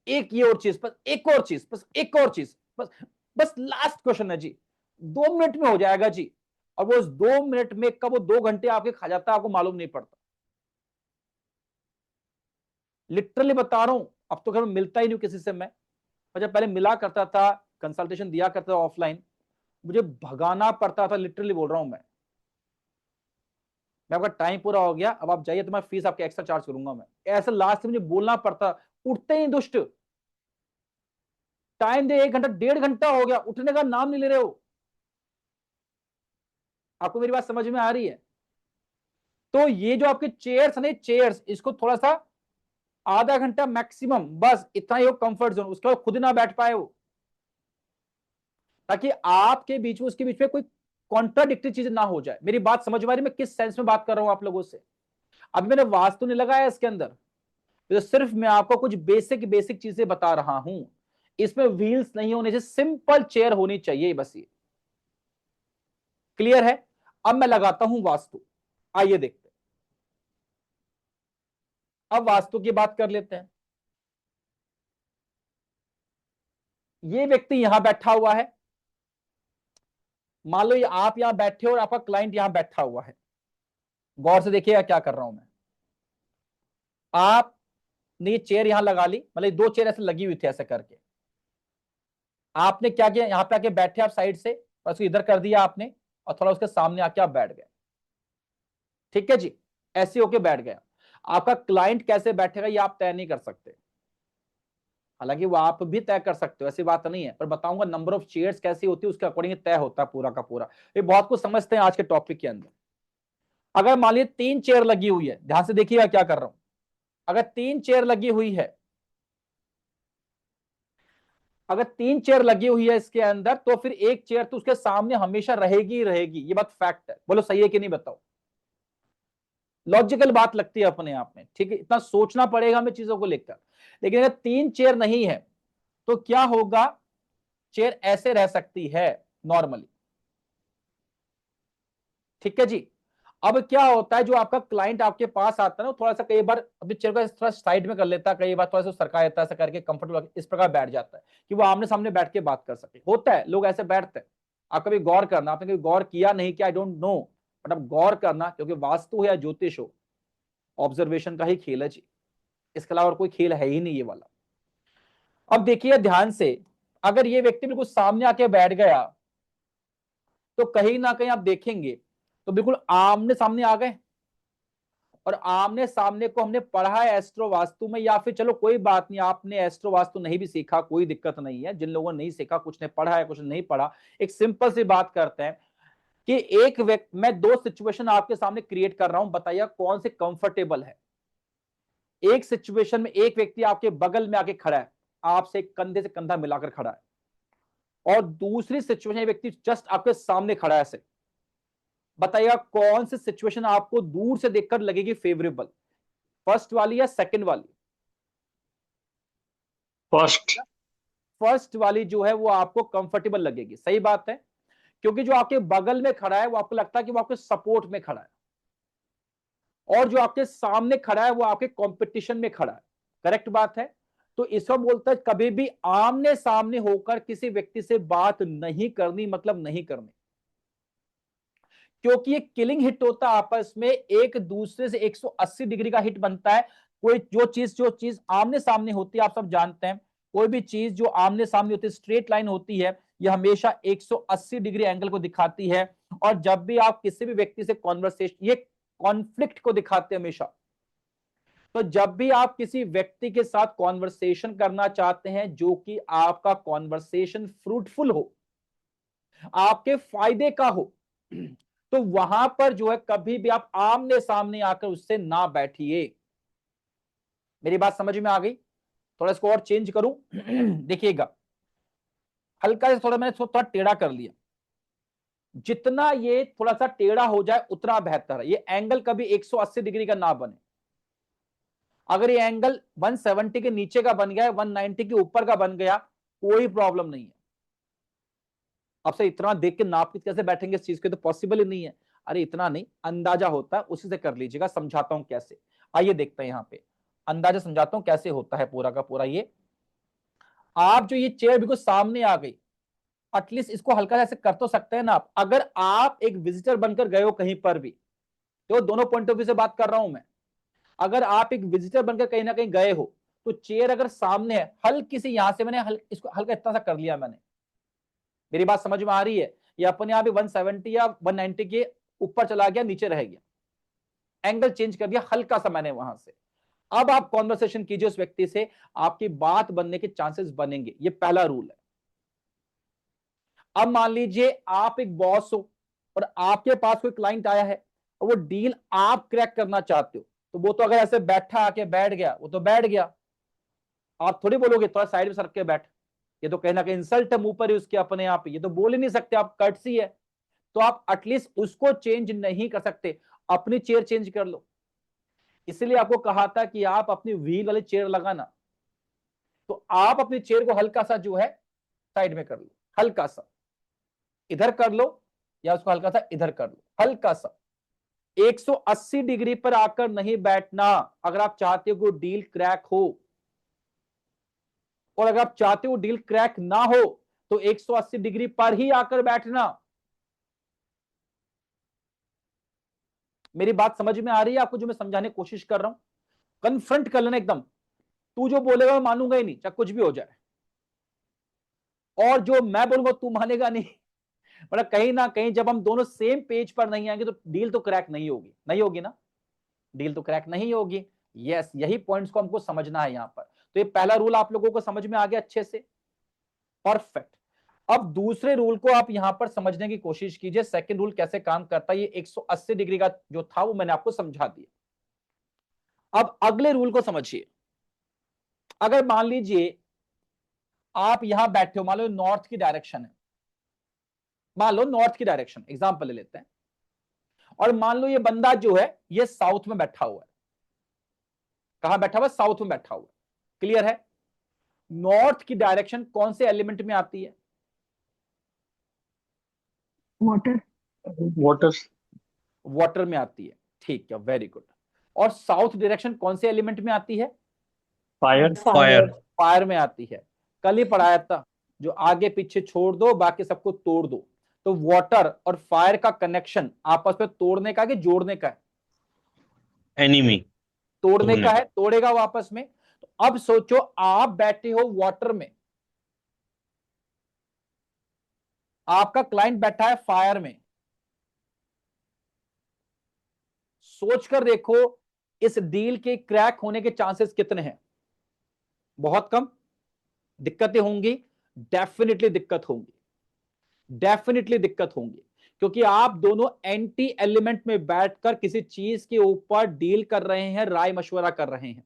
एक ये और चीज, बस एक और चीज, बस एक और चीज, बस, बस लास्ट क्वेश्चन है जी, 2 मिनट में हो जाएगा जी। और वो उस 2 मिनट में कब वो 2 घंटे आपके खा जाता है, आपको मालूम नहीं पड़ता। लिटरली बता रहा हूं, अब तो घर में मिलता ही नहीं किसी से मैं, और जब पहले मिला करता था, कंसल्टेशन दिया करता था ऑफलाइन, मुझे भगाना पड़ता था, लिटरली बोल रहा हूं मैं आपका टाइम पूरा हो गया, अब आप जाइए, तो मैं फीस आपके एक्स्ट्रा चार्ज करूंगा मैं, ऐसे लास्ट में मुझे बोलना पड़ता। उठते ही दुष्ट, टाइम दे 1 घंटा 1.5 घंटा हो गया, उठने का नाम नहीं ले रहे हो। आपको मेरी बात समझ में आ रही है? तो ये जो आपके चेयर्स है, चेयर्स, इसको थोड़ा सा आधा घंटा मैक्सिमम, बस इतना ही हो कंफर्ट जोन, उसके बाद खुद ना बैठ पाए हो, ताकि आपके बीच में उसके बीच में कोई कॉन्ट्राडिक्टरी चीज ना हो जाए। मेरी बात समझ में आ रही है, मैं किस सेंस में बात कर रहा हूं आप लोगों से? अभी मैंने वास्तु नहीं लगाया इसके अंदर, तो सिर्फ मैं आपको कुछ बेसिक बेसिक चीजें बता रहा हूं। इसमें व्हील्स नहीं होने चाहिए, सिंपल चेयर होनी चाहिए, बस ये क्लियर है? अब मैं लगाता हूं वास्तु, आइए देखते हैं। अब वास्तु की बात कर लेते हैं। ये व्यक्ति यहां बैठा हुआ है, मान लो ये आप यहां बैठे हो और आपका क्लाइंट यहां बैठा हुआ है। गौर से देखिएगा क्या कर रहा हूं मैं। आपने ये चेयर यहां लगा ली, मतलब 2 चेयर ऐसे लगी हुई थी ऐसे करके, आपने क्या किया, यहां पे आके बैठे आप साइड से, और उसको इधर कर दिया आपने, और थोड़ा उसके सामने आके आप बैठ गए, ठीक है जी, ऐसे होके बैठ गया। आपका क्लाइंट कैसे बैठेगा ये आप तय नहीं कर सकते, हालांकि वो आप भी तय कर सकते हो, ऐसी बात नहीं है, पर बताऊंगा नंबर ऑफ चेयर्स कैसी होती है, उसके अकॉर्डिंग तय होता है पूरा का पूरा। ये बहुत कुछ समझते हैं आज के टॉपिक के अंदर। अगर मान लीजिए 3 चेयर लगी हुई है, ध्यान से देखिएगा क्या कर रहा हूं। अगर 3 चेयर लगी हुई है, अगर 3 चेयर लगी हुई है इसके अंदर, तो फिर एक चेयर तो उसके सामने हमेशा रहेगी ही रहेगी, ये बात फैक्ट है। बोलो सही है कि नहीं, बताओ? लॉजिकल बात लगती है अपने आप में, ठीक है, इतना सोचना पड़ेगा हमें चीजों को लेकर। लेकिन अगर 3 चेयर नहीं है, तो क्या होगा, चेयर ऐसे रह सकती है नॉर्मली, ठीक है जी। अब क्या होता है, जो आपका क्लाइंट आपके पास आता है ना, थोड़ा सा कई बार अपनी चेयर को थोड़ा साइड में कर लेता है, कई बार थोड़ा सा सरका देता है, ऐसा करके कंफर्टेबल इस प्रकार बैठ जाता है कि वो आमने सामने बैठ के बात कर सके। होता है, लोग ऐसे बैठते हैं। आप कभी गौर करना, आपने कभी गौर किया नहीं कि आई डोंट नो, बट अब गौर करना, क्योंकि वास्तु हो या ज्योतिष हो, ऑब्जर्वेशन का ही खेल है जी, इसके अलावा और कोई खेल है ही नहीं ये वाला। अब देखिए ध्यान से, अगर ये व्यक्ति बिल्कुल सामने आके बैठ गया, तो कहीं ना कहीं आप देखेंगे तो बिल्कुल आमने सामने आ गए। और आमने सामने को हमने पढ़ा है एस्ट्रो वास्तु में, या फिर चलो कोई बात नहीं, आपने एस्ट्रो वास्तु नहीं भी सीखा, कोई दिक्कत नहीं है। जिन लोगों ने नहीं सीखा, कुछ ने पढ़ा है कुछ ने नहीं पढ़ा, एक सिंपल सी बात करते हैं कि एक व्यक्ति, मैं 2 सिचुएशन आपके सामने क्रिएट कर रहा हूं, बताइए कौन से कंफर्टेबल है। एक सिचुएशन में एक व्यक्ति आपके बगल में आके खड़ा है, आपसे कंधे से कंधा मिलाकर खड़ा है, और दूसरी सिचुएशन व्यक्ति जस्ट आपके सामने खड़ा है ऐसे। बताइएगा कौन सी सिचुएशन आपको दूर से देखकर लगेगी फेवरेबल, फर्स्ट वाली या सेकंड वाली? फर्स्ट। फर्स्ट वाली जो है वो आपको कंफर्टेबल लगेगी, सही बात है, क्योंकि जो आपके बगल में खड़ा है वो आपको लगता है कि वो आपके सपोर्ट में खड़ा है। और जो आपके सामने खड़ा है वो आपके कंपटीशन में खड़ा है। करेक्ट बात है। तो इसको बोलता है कभी भी आमने सामने होकर किसी व्यक्ति से बात नहीं करनी, मतलब नहीं करनी, क्योंकि ये किलिंग हिट होता है आपस में, एक दूसरे से 180 डिग्री का हिट बनता है। कोई जो चीज आमने सामने होती है, आप सब जानते हैं, कोई भी चीज जो आमने सामने होती है, स्ट्रेट लाइन होती है, ये हमेशा 180 डिग्री एंगल को दिखाती है। और जब भी आप किसी भी व्यक्ति से कॉन्वर्सेशन, ये कॉन्फ्लिक्ट को दिखाते हैं हमेशा। तो जब भी आप किसी व्यक्ति के साथ कॉन्वर्सेशन करना चाहते हैं जो कि आपका कॉन्वर्सेशन फ्रूटफुल हो, आपके फायदे का हो, तो वहां पर जो है कभी भी आप आमने सामने आकर उससे ना बैठिए। मेरी बात समझ में आ गई? थोड़ा इसको और चेंज करूं। देखिएगा, हल्का से थोड़ा मैंने थोड़ा टेढ़ा कर लिया। जितना ये थोड़ा सा टेढ़ा हो जाए उतना बेहतर है। ये एंगल कभी 180 डिग्री का ना बने। अगर ये एंगल 170 के नीचे का बन गया, 190 के ऊपर का बन गया, कोई प्रॉब्लम नहीं है। अब से इतना देख के नाप के कैसे बैठेंगे इस चीज के, तो पॉसिबल ही नहीं है। अरे इतना नहीं, अंदाजा होता है, उसी से कर लीजिएगा। समझाता हूं कैसे, आइए देखते हैं। यहां पे अंदाजा समझाता हूं कैसे होता है पूरा का पूरा। ये आप जो ये चेयर बिल्कुल सामने आ गई, एटलीस्ट इसको हल्का सा ऐसे कर तो सकते हैं ना आप। अगर आप एक विजिटर बनकर गए हो कहीं पर भी, तो दोनों पॉइंट ऑफ व्यू से बात कर रहा हूं मैं। अगर आप एक विजिटर बनकर कहीं ना कहीं गए हो, तो चेयर अगर सामने है, हल्की सी यहां से मैंने इसको हल्का इतना सा कर लिया मैंने। मेरी बात समझ में आ रही है? ये अपने आप ही 170 या 190 के ऊपर चला गया, नीचे रह गया, एंगल चेंज कर दिया हल्का सा मैंने वहां से। अब आप कॉन्वर्सेशन कीजिए उस व्यक्ति से, आपकी बात बनने के चांसेस बनेंगे। ये पहला रूल है। अब मान लीजिए आप एक बॉस हो और आपके पास कोई क्लाइंट आया है और वो डील आप क्रैक करना चाहते हो, तो वो तो अगर ऐसे बैठा आके बैठ गया, वो तो बैठ गया। आप थोड़ी बोलोगे थोड़ा साइड में सरक के बैठ, ये तो कहीं ना कहीं इंसल्ट है मुंह पर ही उसके अपने आप, ये तो बोल ही नहीं सकते आप, कर्टसी है। तो आप एटलीस्ट उसको चेंज नहीं कर सकते, अपनी चेयर चेंज कर लो। इसलिए आपको कहा था कि आप अपनी व्हील वाली चेयर लगाना, तो आप अपनी चेयर को हल्का सा जो है साइड में कर लो, हल्का सा इधर कर लो, या उसको हल्का सा इधर कर लो, हल्का सा। 180 डिग्री पर आकर नहीं बैठना अगर आप चाहते हो कि डील क्रैक हो। और अगर आप चाहते हो डील क्रैक ना हो, तो 180 डिग्री पर ही आकर बैठना। मेरी बात समझ में आ रही है आपको जो मैं समझाने की कोशिश कर रहा हूं? कन्फ्रंट कर लेना एकदम। तू जो बोलेगा मैं मानूंगा ही नहीं, चाहे कुछ भी हो जाए, और जो मैं बोलूंगा तू मानेगा नहीं। मतलब कहीं ना कहीं जब हम दोनों सेम पेज पर नहीं आएंगे, तो डील तो क्रैक नहीं होगी, नहीं होगी ना, डील तो क्रैक नहीं होगी। यस, यही पॉइंट्स को हमको समझना है यहां पर। तो ये पहला रूल आप लोगों को समझ में आ गया अच्छे से, परफेक्ट। अब दूसरे रूल को आप यहां पर समझने की कोशिश कीजिए, सेकंड रूल कैसे काम करता है। ये 180 डिग्री का जो था वो मैंने आपको समझा दिया। अब अगले रूल को समझिए। अगर मान लीजिए आप यहां बैठे हो, मान लो नॉर्थ की डायरेक्शन है, मान लो नॉर्थ की डायरेक्शन एग्जांपल ले लेते हैं, और मान लो ये बंदा जो है ये साउथ में बैठा हुआ है। कहां बैठा हुआ है? साउथ में बैठा हुआ है। क्लियर है? नॉर्थ की डायरेक्शन कौन से एलिमेंट में आती है? water, वाटर, वाटर में आती है। ठीक है, वेरी गुड। और साउथ डायरेक्शन कौन से एलिमेंट में आती है? फायर, fire, फायर में आती है। कल ही पढ़ाया था, जो आगे पीछे छोड़ दो बाकी सबको तोड़ दो। तो वाटर और फायर का कनेक्शन आपस में तोड़ने का कि जोड़ने का है? एनिमी, तोड़ने तोड़ने का का। है, तोड़ेगा वो आपस में। तो अब सोचो आप बैठे हो वाटर में, आपका क्लाइंट बैठा है फायर में। सोचकर देखो इस डील के क्रैक होने के चांसेस कितने हैं? बहुत कम। दिक्कतें होंगी, डेफिनेटली दिक्कत होंगी, डेफिनेटली दिक्कत होंगी, क्योंकि आप दोनों एंटी एलिमेंट में बैठकर किसी चीज के ऊपर डील कर रहे हैं, राय मशवरा कर रहे हैं,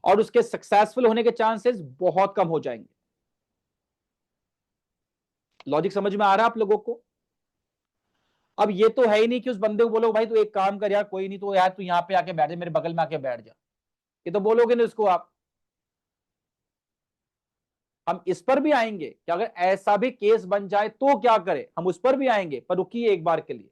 और उसके सक्सेसफुल होने के चांसेस बहुत कम हो जाएंगे। लॉजिक समझ में आ रहा है आप लोगों को? अब ये तो है ही नहीं कि उस बंदे को बोलो भाई तू एक काम कर यार, कोई नहीं तो यार तू यहाँ पे आके बैठ जा, मेरे बगल में आके बैठ जा। ये तो बोलोगे नहीं उसको आप। हम इस पर भी आएंगे कि अगर ऐसा भी केस बन जाए तो क्या करें, हम उस पर भी आएंगे, पर रुकिए एक बार के लिए।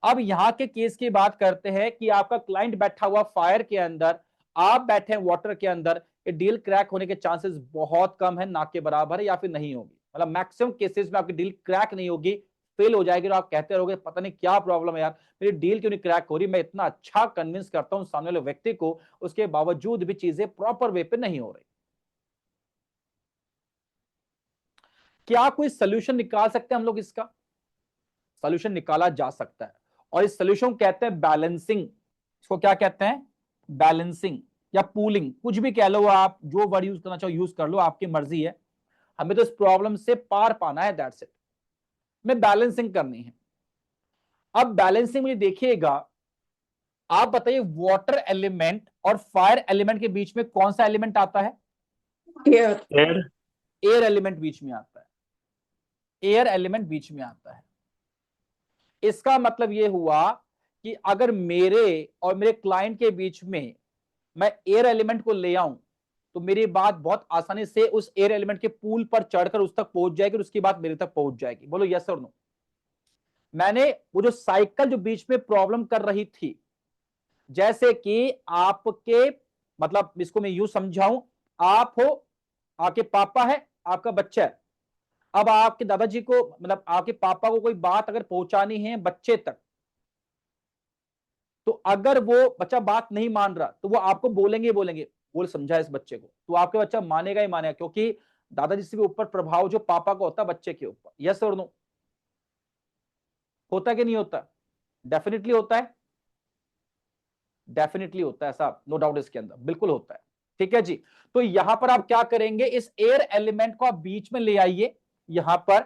अब यहां के केस की बात करते हैं कि आपका क्लाइंट बैठा हुआ फायर के अंदर, आप बैठे हैं वाटर के अंदर, ये डील क्रैक होने के चांसेस बहुत कम है, ना के बराबर है या फिर नहीं होगी। मतलब मैक्सिमम केसेस में आपकी डील क्रैक नहीं होगी, फेल हो जाएगी और आप कहते रहोगे पता नहीं क्या प्रॉब्लम है यार, मेरी डील क्यों नहीं क्रैक हो रही, मैं इतना अच्छा कन्विंस करता हूं सामने वाले व्यक्ति को, उसके बावजूद भी चीजें प्रॉपर वे पे नहीं हो रही। क्या कोई सोल्यूशन निकाल सकते हैं हम लोग? इसका सोल्यूशन निकाला जा सकता है और इस सोल्यूशन को कहते हैं बैलेंसिंग। इसको क्या कहते हैं? बैलेंसिंग या पूलिंग, कुछ भी कह लो आप, जो वर्ड यूज करना चाहो यूज कर लो, आपकी मर्जी है। हमें तो इस प्रॉब्लम से पार पाना है, दैट्स इट। में बैलेंसिंग करनी है। अब बैलेंसिंग में देखिएगा, आप बताइए वाटर एलिमेंट और फायर एलिमेंट के बीच में कौन सा एलिमेंट आता है? Air. एयर एलिमेंट बीच में आता है। एयर एलिमेंट बीच में आता है। इसका मतलब यह हुआ कि अगर मेरे और मेरे क्लाइंट के बीच में मैं एयर एलिमेंट को ले आऊं, तो मेरी बात बहुत आसानी से उस एयर एलिमेंट के पूल पर चढ़कर उस तक पहुंच जाएगी और उसकी बात मेरे तक पहुंच जाएगी। बोलो यस और नो। मैंने वो जो साइकिल जो बीच में प्रॉब्लम कर रही थी, जैसे कि आपके, मतलब इसको मैं यूं समझाऊं, आप हो, आपके पापा है, आपका बच्चा है। अब आपके दादाजी को, मतलब आपके पापा को कोई बात अगर पहुंचानी है बच्चे तक, तो अगर वो बच्चा बात नहीं मान रहा तो वो आपको बोलेंगे बोल समझा इस बच्चे को, तो आपके बच्चा मानेगा ही मानेगा, क्योंकि दादाजी से भी ऊपर प्रभाव जो पापा का होता है बच्चे के ऊपर। यस और नो? होता है कि नहीं होता? डेफिनेटली होता है, डेफिनेटली होता है, ऐसा नो डाउट इसके अंदर, बिल्कुल होता है। ठीक है जी। तो यहां पर आप क्या करेंगे, इस एयर एलिमेंट को आप बीच में ले आइए। यहां पर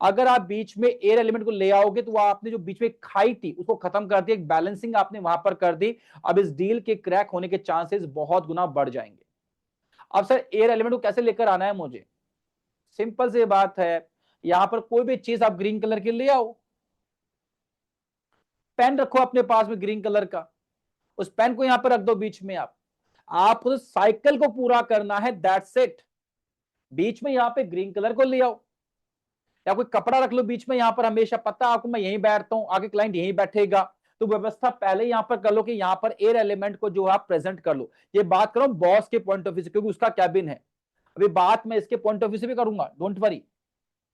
अगर आप बीच में एयर एलिमेंट को ले आओगे तो आपने जो बीच में खाई थी उसको खत्म कर दिया, एक बैलेंसिंग आपने वहां पर कर दी। अब इस डील के क्रैक होने के चांसेस बहुत गुना बढ़ जाएंगे। अब सर एयर एलिमेंट को कैसे लेकर आना है मुझे? सिंपल सी बात है, यहां पर कोई भी चीज आप ग्रीन कलर की ले आओ। पेन रखो अपने पास में ग्रीन कलर का, उस पेन को यहां पर रख दो बीच में। आप उस साइकिल को पूरा करना है, दैट्स इट। बीच में यहां पे ग्रीन कलर को ले आओ, या कोई कपड़ा रख लो बीच में। यहां पर हमेशा पता आपको मैं यहीं बैठता हूं, आगे क्लाइंट यहीं बैठेगा, तो व्यवस्था पहले यहां पर कर लो कि यहां पर एयर एलिमेंट को जो आप प्रेजेंट कर लो। ये बात करो बॉस के पॉइंट ऑफ व्यू से, क्योंकि उसका कैबिन है। अभी बात मैं इसके पॉइंट ऑफ व्यू से भी करूंगा, डोंट वरी।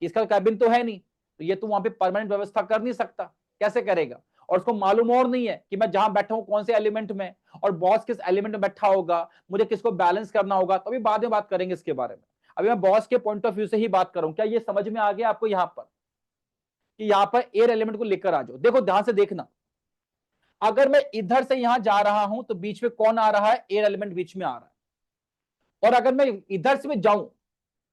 इसका कैबिन तो है नहीं, तो ये तो वहां पे परमानेंट व्यवस्था कर नहीं सकता, कैसे करेगा? और उसको मालूम और नहीं है कि मैं जहां बैठा हूं कौन से एलिमेंट में, और बॉस किस एलिमेंट में बैठा होगा, मुझे किसको बैलेंस करना होगा। तो अभी बाद में बात करेंगे इसके बारे में। अभी मैं बॉस के पॉइंट ऑफ व्यू से ही बात करूं। क्या ये समझ में आ गया आपको यहां पर कि यहां पर एयर एलिमेंट को लेकर आ जाओ? देखो ध्यान से देखना, अगर मैं इधर से यहां जा रहा हूं तो बीच में कौन आ रहा है? एयर एलिमेंट बीच में आ रहा है। और अगर मैं इधर से भी जाऊं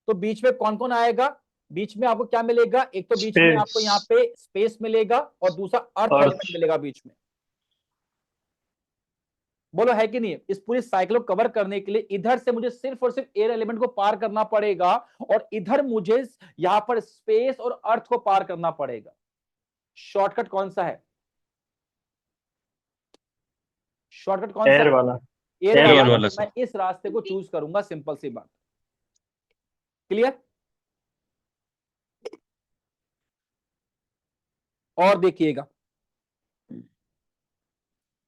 तो बीच में कौन कौन आएगा? बीच में आपको क्या मिलेगा? एक तो बीच में आपको यहाँ Space. पे स्पेस मिलेगा और दूसरा अर्थ Earth. एलिमेंट मिलेगा बीच में। बोलो है कि नहीं? इस पूरी साइकिल को कवर करने के लिए इधर से मुझे सिर्फ और सिर्फ एयर एलिमेंट को पार करना पड़ेगा, और इधर मुझे यहां पर स्पेस और अर्थ को पार करना पड़ेगा। शॉर्टकट कौन सा है? शॉर्टकट कौन सा Air है? वाला. एयर Air वाला। वाला मैं सर. इस रास्ते को चूज करूंगा, सिंपल सी बात। क्लियर? और देखिएगा,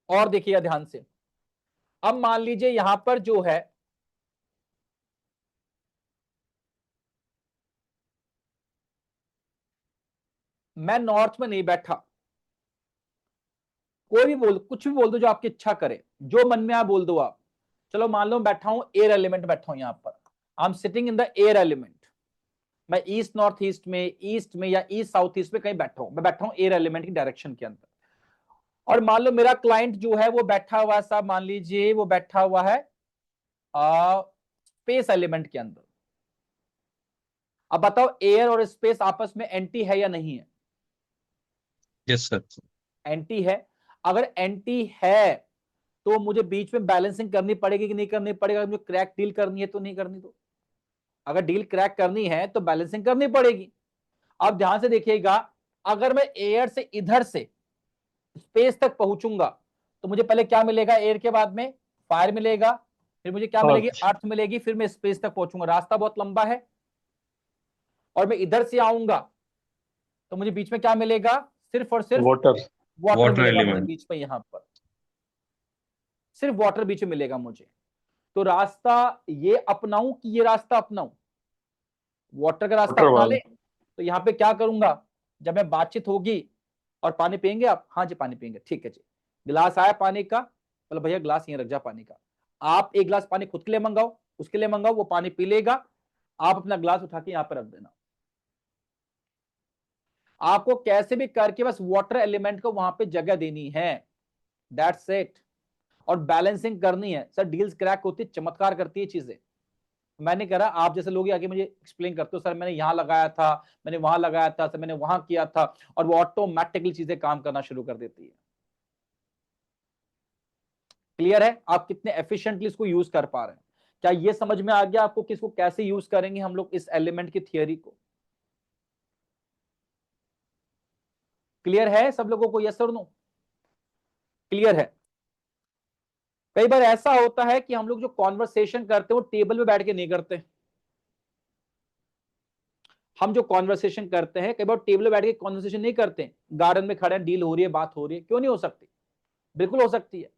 और देखिएगा ध्यान से। अब मान लीजिए यहां पर जो है, मैं नॉर्थ में नहीं बैठा। कोई भी बोल, कुछ भी बोल दो जो आपकी इच्छा करे, जो मन में आप बोल दो आप। चलो मान लो बैठा हूं एयर एलिमेंट, बैठा हूं यहां पर, I am sitting in the air element. मैं ईस्ट नॉर्थ ईस्ट में या ईस्ट साउथ ईस्ट में कहीं बैठा हूं, मैं बैठा हूं एयर एलिमेंट की डायरेक्शन के अंदर। और मान लो मेरा क्लाइंट जो है वो बैठा हुआ है, साहब मान लीजिए वो बैठा हुआ है स्पेस एलिमेंट के अंदर। अब बताओ एयर और स्पेस आपस में एंटी है या नहीं है? Yes sir. एंटी है। अगर एंटी है तो मुझे बीच में बैलेंसिंग करनी पड़ेगी कि नहीं करनी पड़ेगी? अगर मुझे क्रैक डील करनी है तो नहीं करनी? तो अगर डील क्रैक करनी है तो बैलेंसिंग करनी पड़ेगी। अब ध्यान से देखिएगा, अगर मैं एयर से इधर से स्पेस तक पहुंचूंगा तो मुझे पहले क्या मिलेगा? एयर के बाद में फायर मिलेगा, फिर मुझे क्या मिलेगी? Earth. अर्थ मिलेगी, फिर मैं स्पेस तक पहुंचूंगा। रास्ता बहुत लंबा है। और मैं इधर से आऊंगा तो मुझे बीच में क्या मिलेगा? सिर्फ और सिर्फ Water. वाटर Water मिलेगा मुझे element. बीच में, यहां पर सिर्फ वाटर बीच में मिलेगा मुझे। तो रास्ता ये अपनाऊं कि ये रास्ता अपनाऊं? वाटर का रास्ता Water अपना वाला. ले। तो यहां पे क्या करूंगा, जब मैं बातचीत होगी और पानी पियेंगे आप, हाँ जी पानी पियेंगे, ठीक है जी। गिलास आया पानी का, बोला भैया गिलास यहीं रख जा पानी का। आप एक गिलास पानी खुद के लिए मंगाओ, उसके लिए मंगाओ, वो पानी पी लेगा, आप अपना गिलास उठा के यहां पर रख देना। आपको कैसे भी करके बस वाटर एलिमेंट को वहां पे जगह देनी है, दैट्स इट। और बैलेंसिंग करनी है। सर डील्स क्रैक होती है, चमत्कार करती है चीजें। मैंने करा, आप जैसे लोग आके मुझे एक्सप्लेन करते हो सर मैंने यहां लगाया था, मैंने वहां लगाया था, सर मैंने वहां किया था, और वो ऑटोमेटिकली चीजें काम करना शुरू कर देती है। क्लियर है? आप कितने एफिशिएंटली इसको यूज कर पा रहे हैं? क्या ये समझ में आ गया आपको किसको कैसे यूज करेंगे हम लोग इस एलिमेंट की थियरी को? क्लियर है सब लोगों को? यस और नो? क्लियर है? कई बार ऐसा होता है कि हम लोग जो कॉन्वर्सेशन करते हैं वो टेबल पे बैठ के नहीं करते। हम जो कॉन्वर्सेशन करते हैं कई बार टेबल पे बैठ के कॉन्वर्सेशन नहीं करते, गार्डन में खड़े हैं, डील हो रही है, बात हो रही है। क्यों नहीं हो सकती? बिल्कुल हो सकती है।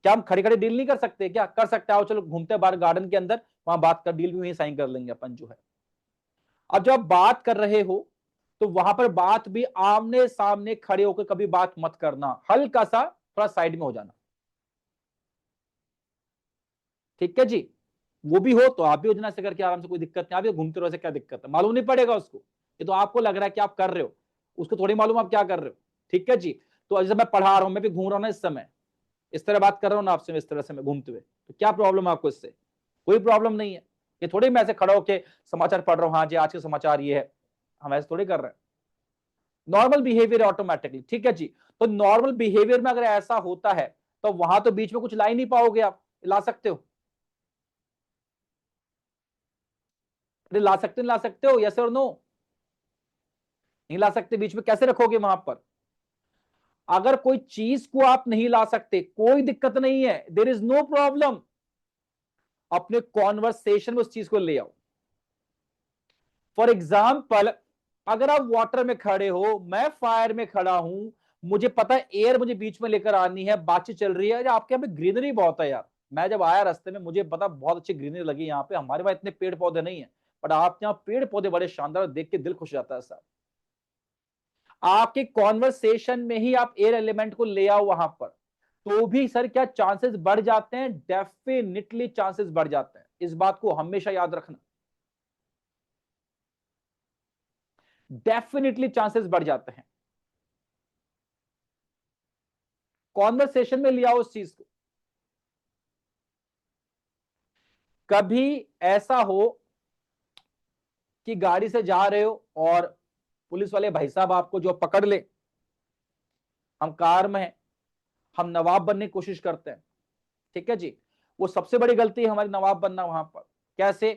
क्या हम खड़े खड़े डील नहीं कर सकते? क्या कर सकते? आओ चलो घूमते हैं बाहर गार्डन के अंदर, वहां बात कर, डील भी वहीं साइन कर लेंगे अपन जो है। अब जब आप बात कर रहे हो तो वहां पर बात भी आमने सामने खड़े होकर कभी बात मत करना, हल्का सा थोड़ा साइड में हो जाना। ठीक है जी? वो भी हो तो आप भी योजना से करके आराम से, कोई दिक्कत नहीं। आप भी घूमते रहो, ऐसे क्या दिक्कत है? मालूम नहीं पड़ेगा उसको। ये तो आपको लग रहा है कि आप कर रहे हो, उसको थोड़ी मालूम आप क्या कर रहे हो। ठीक है जी? तो जैसे मैं पढ़ा रहा हूं, मैं भी घूम रहा हूं ना इस समय, इस तरह बात कर रहा हूं ना आपसे, इस तरह से मैं घूमते हुए, तो क्या प्रॉब्लम है आपको इससे? कोई प्रॉब्लम नहीं है। ये थोड़ी मैं ऐसे खड़ा होकर समाचार पढ़ रहा हूं, हाँ जी आज के समाचार ये है, हम ऐसे थोड़ी कर रहे हैं। Normal behaviour automatically. ठीक है जी? तो नॉर्मल बिहेवियर में अगर ऐसा होता है तो वहां तो बीच में कुछ ला ही नहीं पाओगे आप। ला सकते हो? अरे ला सकते, नहीं ला सकते हो? यस और नो? नहीं ला सकते। बीच में कैसे रखोगे वहां पर? अगर कोई चीज को आप नहीं ला सकते, कोई दिक्कत नहीं है, देयर इज नो प्रॉब्लम। अपने कॉन्वर्सेशन में उस चीज को ले आओ। फॉर एग्जाम्पल, अगर आप वाटर में खड़े हो, मैं फायर में खड़ा हूं, मुझे पता है एयर मुझे बीच में लेकर आनी है, बातचीत चल रही है। अरे आपके यहाँ पे ग्रीनरी बहुत है यार। मैं जब आया रास्ते में मुझे पता बहुत अच्छी ग्रीनरी लगी यहाँ पे। हमारे पास इतने पेड़ पौधे नहीं है, बट आपके यहाँ पेड़ पौधे बड़े शानदार, देख के दिल खुश हो जाता है सर। आपके कॉन्वर्सेशन में ही आप एयर एलिमेंट को ले आओ वहां पर, तो भी सर क्या चांसेस बढ़ जाते हैं? डेफिनेटली चांसेस बढ़ जाते हैं। इस बात को हमेशा याद रखना, डेफिनेटली चांसेस बढ़ जाते हैं। कॉन्वर्सेशन में लिया उस चीज को। कभी ऐसा हो कि गाड़ी से जा रहे हो और पुलिस वाले भाई साहब आपको जो पकड़ ले, हम कार में हैं, हम नवाब बनने की कोशिश करते हैं। ठीक है जी? वो सबसे बड़ी गलती है हमारी, नवाब बनना वहां पर। कैसे?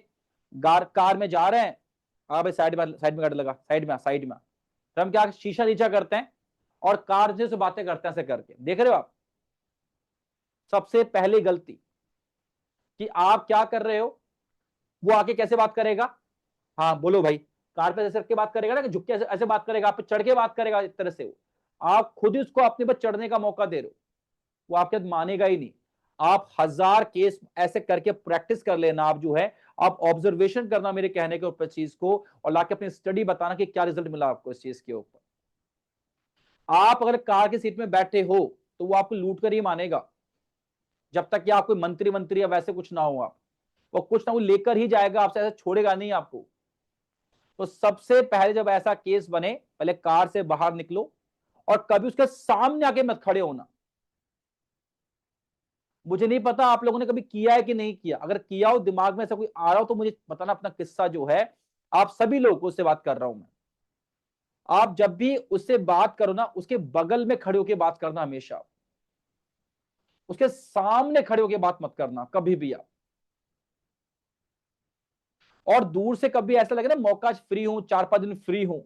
कार में जा रहे हैं, आप साइड में, साइड में गाड़ी लगा, साइड में, साइड में। तो हम क्या शीशा नीचा करते हैं और कार से बातें करते हैं, ऐसे करके। देख रहे हो आप? सबसे पहली गलती कि आप क्या कर रहे हो, वो आके कैसे बात करेगा? हाँ बोलो भाई। कार पे ऐसे रख के बात करेगा ना, कि झुक के ऐसे ऐसे बात करेगा, आप पे चढ़ के बात करेगा इस तरह से। वो आप खुद ही उसको अपने पर चढ़ने का मौका दे रहे हो, वो आपके मानेगा ही नहीं। आप 1000 केस ऐसे करके प्रैक्टिस कर लेना। आप जो है, आप ऑब्जर्वेशन करना मेरे कहने के ऊपर चीज को, और लाके अपनी स्टडी बताना कि क्या रिजल्ट मिला आपको इस चीज के ऊपर। आप अगर कार की सीट में बैठे हो तो वो आपको लूट कर ही मानेगा, जब तक कि आप कोई मंत्री मंत्री या वैसे कुछ ना हो। आप वो कुछ ना कुछ लेकर ही जाएगा आपसे, ऐसा छोड़ेगा नहीं आपको। तो सबसे पहले जब ऐसा केस बने, पहले कार से बाहर निकलो और कभी उसके सामने आके मत खड़े होना। मुझे नहीं पता आप लोगों ने कभी किया है कि नहीं किया। अगर किया हो, दिमाग में ऐसा कोई आ रहा हो, तो मुझे बताना अपना किस्सा जो है। आप सभी लोगों से बात कर रहा हूं मैं। आप जब भी उससे बात करो ना, उसके बगल में खड़े होकर बात करना हमेशा, उसके सामने खड़े होकर बात मत करना कभी भी आप। और दूर से कभी ऐसा लगे ना, मौका फ्री हूं, 4-5 दिन फ्री हूं,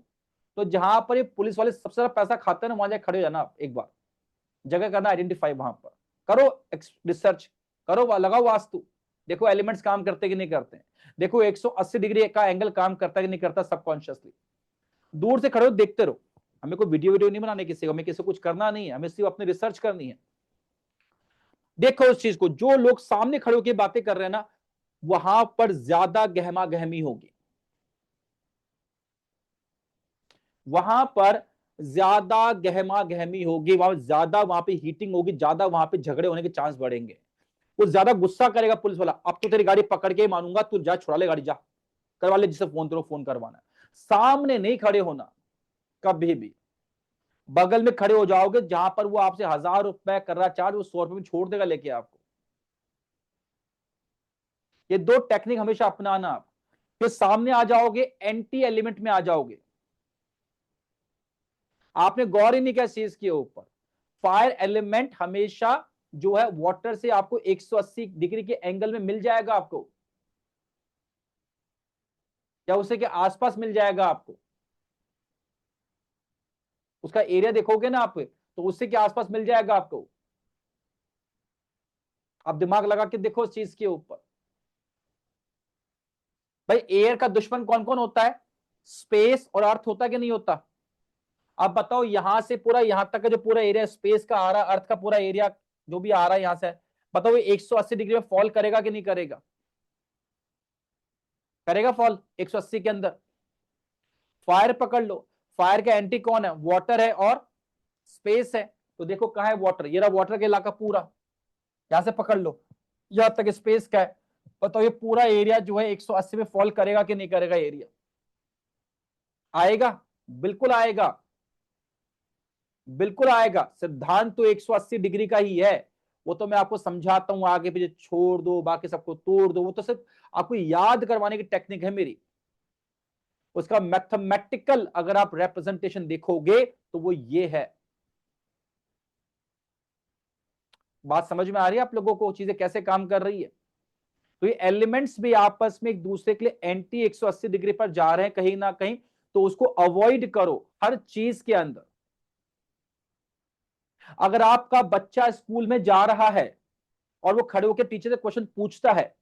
तो जहां पर ये पुलिस वाले सबसे ज्यादा पैसा खाते हैं ना, वहां जाकर खड़े हो जाना आप। एक बार जगह करना आइडेंटिफाई, वहां पर करो रिसर्च, करो, लगाओ वास्तु, देखो एलिमेंट्स काम करते कि नहीं करते हैं। देखो 180 डिग्री का एंगल काम करता है कि नहीं करता सबकॉन्शियसली। दूर से खड़े हो, देखते रहो। हमें कोई वीडियो नहीं बनाने किसी को, हमें किसी को कुछ करना नहीं है, हमें सिर्फ अपनी रिसर्च करनी है। देखो उस चीज को, जो लोग सामने खड़े होकर बातें कर रहे हैं ना, वहां पर ज्यादा गहमा गहमी होगी, वहां पर ज्यादा गहमा गहमी होगी, वहां ज्यादा, वहां पे हीटिंग होगी ज्यादा, वहां पे झगड़े होने के चांस बढ़ेंगे। वो ज्यादा गुस्सा करेगा पुलिस वाला, अब तो तेरी गाड़ी पकड़ के ही मानूंगा, तू जा छुड़ा ले गाड़ी, जा करवा ले, जिसे फोन तेरे फोन करवाना है। सामने नहीं खड़े होना कभी भी, बगल में खड़े हो जाओगे, जहां पर वो आपसे 1000 रुपए कर रहा चार्ज, वो 100 रुपए में छोड़ देगा लेके आपको। ये दो टेक्निक हमेशा अपनाना आप। फिर सामने आ जाओगे, एंटी एलिमेंट में आ जाओगे, आपने गौर ही नहीं किया चीज के ऊपर। फायर एलिमेंट हमेशा जो है वाटर से आपको 180 डिग्री के एंगल में मिल जाएगा आपको, या उसे के आसपास मिल जाएगा आपको, उसका एरिया देखोगे ना आप, तो उससे के आसपास मिल जाएगा आपको। आप दिमाग लगा के देखो इस चीज के ऊपर। भाई एयर का दुश्मन कौन कौन होता है? स्पेस और अर्थ होता है कि नहीं होता? आप बताओ, यहां से पूरा यहां तक का जो पूरा एरिया स्पेस का आ रहा है, अर्थ का पूरा एरिया जो भी आ रहा है यहां से, बताओ ये 180 डिग्री में फॉल करेगा कि नहीं करेगा? करेगा फॉल 180 के अंदर। फायर पकड़ लो, फायर का एंटी कौन है? वाटर है और स्पेस है। तो देखो कहां है वाटर, ये रहा वाटर का इलाका पूरा, यहां से पकड़ लो, यहां तक स्पेस का है। बताओ ये पूरा एरिया जो है 180 में फॉल करेगा कि नहीं करेगा? एरिया आएगा, बिल्कुल आएगा, बिल्कुल आएगा। सिद्धांत तो 180 डिग्री का ही है, वो तो मैं आपको समझाता हूं, आगे पीछे छोड़ दो, बाकी सबको तोड़ दो, वो तो सिर्फ आपको याद करवाने की टेक्निक है मेरी। उसका मैथमेटिकल अगर आप रिप्रेजेंटेशन देखोगे तो वो ये है। बात समझ में आ रही है आप लोगों को, चीजें कैसे काम कर रही है? तो ये एलिमेंट्स भी आपस में एक दूसरे के लिए एंटी 180 डिग्री पर जा रहे हैं कहीं ना कहीं, तो उसको अवॉइड करो हर चीज के अंदर। अगर आपका बच्चा स्कूल में जा रहा है और वो खड़े होकर टीचर से क्वेश्चन पूछता है,